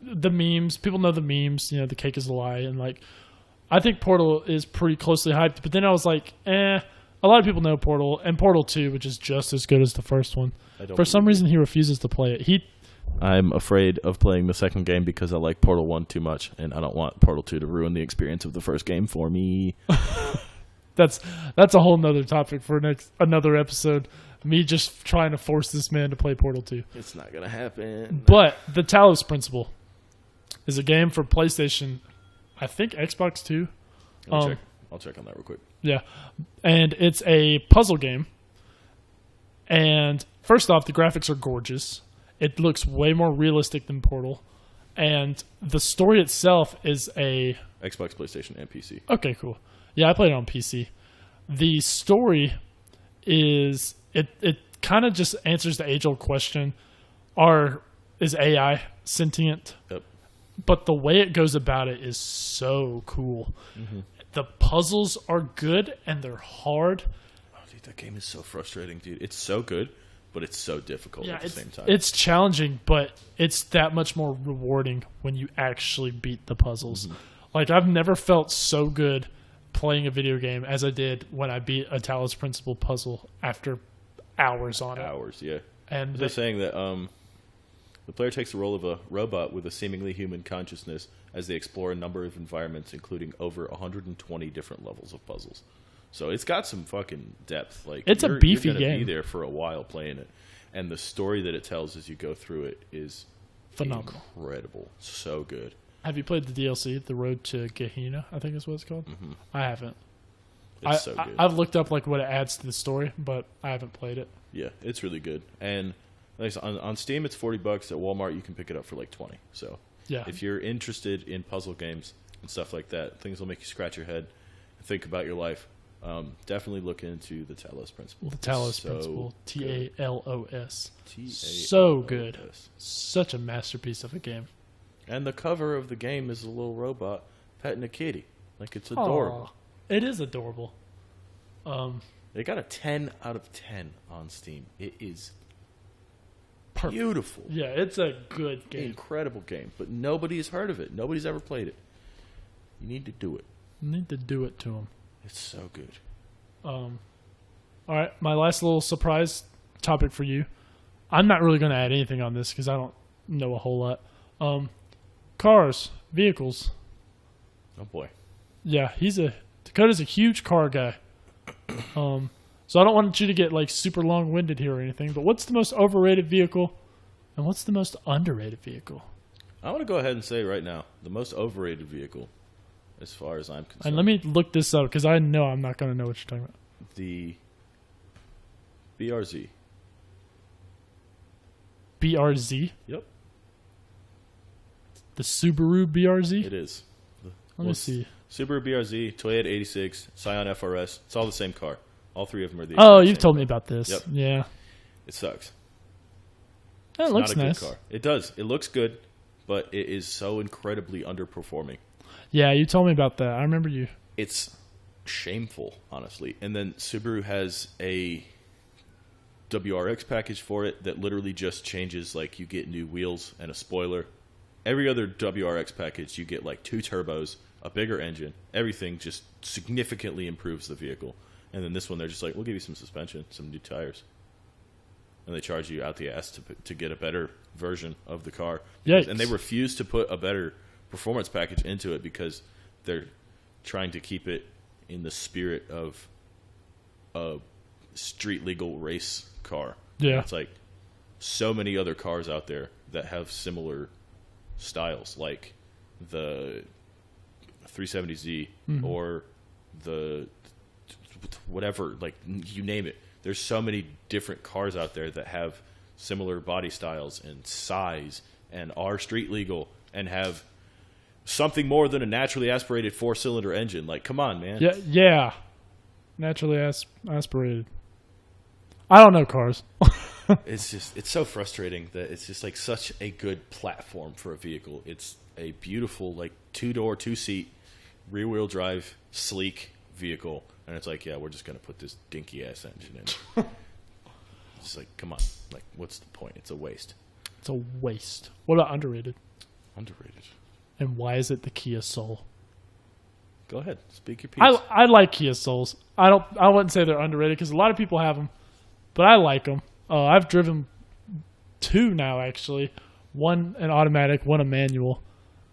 the memes. People know the memes. You know, the cake is a lie, and like, I think Portal is pretty closely hyped. But then I was like, a lot of people know Portal and Portal 2, which is just as good as the first one. For some reason, he refuses to play it. I'm afraid of playing the second game because I like Portal 1 too much, and I don't want Portal 2 to ruin the experience of the first game for me. That's a whole nother topic for another episode. Me just trying to force this man to play Portal 2. It's not going to happen. But the Talos Principle is a game for PlayStation, I think Xbox 2. I'll check on that real quick. Yeah. And it's a puzzle game. And first off, the graphics are gorgeous. It looks way more realistic than Portal. And the story itself is a... Xbox, PlayStation, and PC. Okay, cool. Yeah, I played it on PC. The story is... It kind of just answers the age-old question, is AI sentient? Yep. But the way it goes about it is so cool. The puzzles are good, and they're hard. Oh, dude, that game is so frustrating, dude. It's so good, but it's so difficult at the same time. It's challenging, but it's that much more rewarding when you actually beat the puzzles. Like, I've never felt so good playing a video game as I did when I beat a Talos Principle puzzle after hours on it. Hours, yeah. And They're saying that the player takes the role of a robot with a seemingly human consciousness as they explore a number of environments, including over 120 different levels of puzzles. So it's got some fucking depth. Like, it's a beefy you're gonna game. Be there for a while playing it, and the story that it tells as you go through it is phenomenal, incredible, so good. Have you played the DLC, The Road to Gehenna? I think is what it's called. I haven't. It's so good. I've looked up like what it adds to the story, but I haven't played it. Yeah, it's really good. And like, on Steam, it's $40. At Walmart, you can pick it up for like 20. So Yeah. if you're interested in puzzle games and stuff like that, things will make you scratch your head and think about your life. Definitely look into the Talos Principle. The Talos So Principle, good. TALOS. T-A-L-O-S. So good. Such a masterpiece of a game. And the cover of the game is a little robot petting a kitty. Like, it's adorable. Aw, it is adorable. They got a 10 out of 10 on Steam. It is Perfect. beautiful. Yeah, it's a good game. Incredible game. But nobody has heard of it. Nobody's ever played it. You need to do it. You need to do it to them. It's so good. All right, my last little surprise topic for you. I'm not really going to add anything on this because I don't know a whole lot. Cars, vehicles. Oh, boy. Yeah, Dakota's a huge car guy. So I don't want you to get like super long-winded here or anything, but what's the most overrated vehicle and what's the most underrated vehicle? I want to go ahead and say right now, the most overrated vehicle, as far as I'm concerned. And let me look this up because I know I'm not going to know what you're talking about. The BRZ. BRZ? Yep. The Subaru BRZ? It is. Let me see. Subaru BRZ, Toyota 86, Scion FRS. It's all the same car. All three of them are the Oh, exact you've same told car. me about this. Yep. Yeah. It sucks. That It's looks not a nice. good car. It does. It looks good, but it is so incredibly underperforming. Yeah, you told me about that. I remember you. It's shameful, honestly. And then Subaru has a WRX package for it that literally just changes, like, you get new wheels and a spoiler. Every other WRX package, you get like 2 turbos, a bigger engine. Everything just significantly improves the vehicle. And then this one, they're just like, we'll give you some suspension, some new tires. And they charge you out the ass to get a better version of the car. Yikes. And they refuse to put a better performance package into it because they're trying to keep it in the spirit of a street legal race car. Yeah. It's like so many other cars out there that have similar styles, like the 370Z or the whatever, like you name it. There's so many different cars out there that have similar body styles and size and are street legal and have something more than a naturally aspirated 4-cylinder engine. Like, come on, man. Yeah. Naturally aspirated. I don't know cars. It's so frustrating that it's just like such a good platform for a vehicle. It's a beautiful, like, 2-door, 2-seat, rear-wheel drive, sleek vehicle. And it's like, yeah, we're just going to put this dinky-ass engine in. It's like, come on. Like, what's the point? It's a waste. It's a waste. What about underrated? Underrated. And why is it the Kia Soul? Go ahead. Speak your piece. I like Kia Souls. I wouldn't say they're underrated because a lot of people have them, but I like them. I've driven 2 now, actually. One an automatic, one a manual.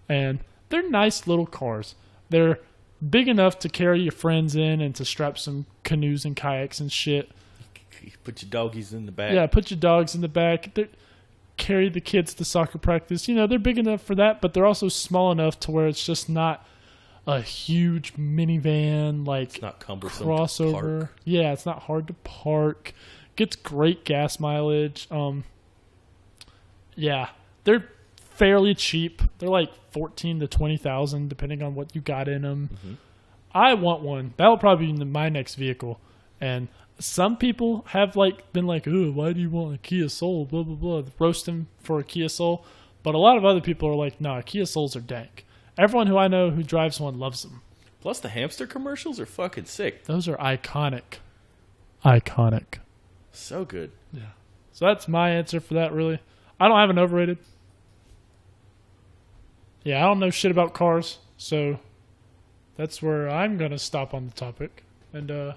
And they're nice little cars. They're big enough to carry your friends in and to strap some canoes and kayaks and shit. Put your doggies in the back. Yeah, put your dogs in the back. Carry the kids to soccer practice. You know, they're big enough for that, but they're also small enough to where it's just not a huge minivan, like It's not cumbersome crossover. to park. Yeah, it's not hard to park. Gets great gas mileage. Yeah, they're fairly cheap. They're like 14 to 20,000 depending on what you got in them. Mm-hmm. I want one. That'll probably be my next vehicle. And some people have been like, "Ooh, why do you want a Kia Soul?" Blah blah blah, roasting for a Kia Soul. But a lot of other people are like, "Nah, Kia Souls are dank." Everyone who I know who drives one loves them. Plus, the hamster commercials are fucking sick. Those are iconic. Iconic. So good. Yeah. So that's my answer for that, really. I don't have an overrated. Yeah, I don't know shit about cars, so that's where I'm going to stop on the topic. And,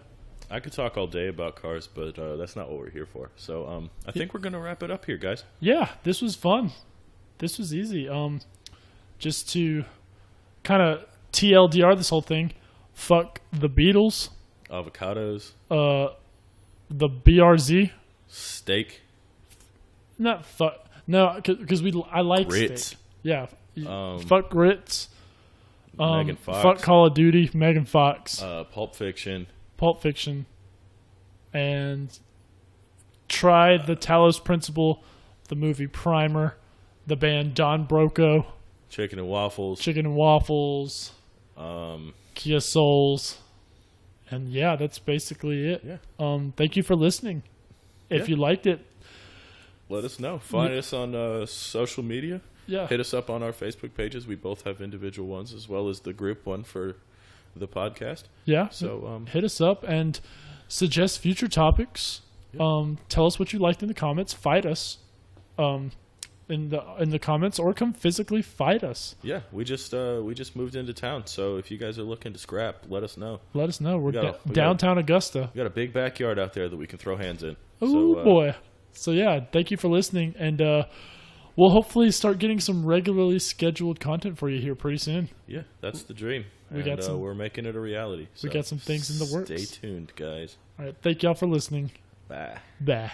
I could talk all day about cars, but that's not what we're here for. So I think we're going to wrap it up here, guys. yeah, this was fun. This was easy. Just to kind of TLDR this whole thing, fuck the Beatles, Avocados, the BRZ. steak, Not fuck. No, because I like grits, steak. Yeah. Fuck grits. Megan Fox, Fuck Call of Duty, Megan Fox, Pulp Fiction. Pulp Fiction, and try the Talos Principle, the movie Primer, the band Don Broco, Chicken and waffles. Chicken and Waffles, Kia Souls, and yeah, that's basically it. Yeah. Thank you for listening. If Yeah. you liked it, Let us know. Find us on social media. Yeah. hit us up on our Facebook pages. We both have individual ones as well as the group one for the podcast. Yeah. So Hit us up and suggest future topics. Tell us what you liked in the comments. Fight us in the comments, or come physically fight us. yeah, we just moved into town. So if you guys are looking to scrap, let us know. Let us know. We're We got downtown Augusta. We got a big backyard out there that we can throw hands in. Oh So, boy. So yeah, thank you for listening, and we'll hopefully start getting some regularly scheduled content for you here pretty soon. Yeah, that's the dream. We got some- we're making it a reality. We So got some things in the works. Stay tuned, guys. All right, thank y'all for listening. Bye. Bye.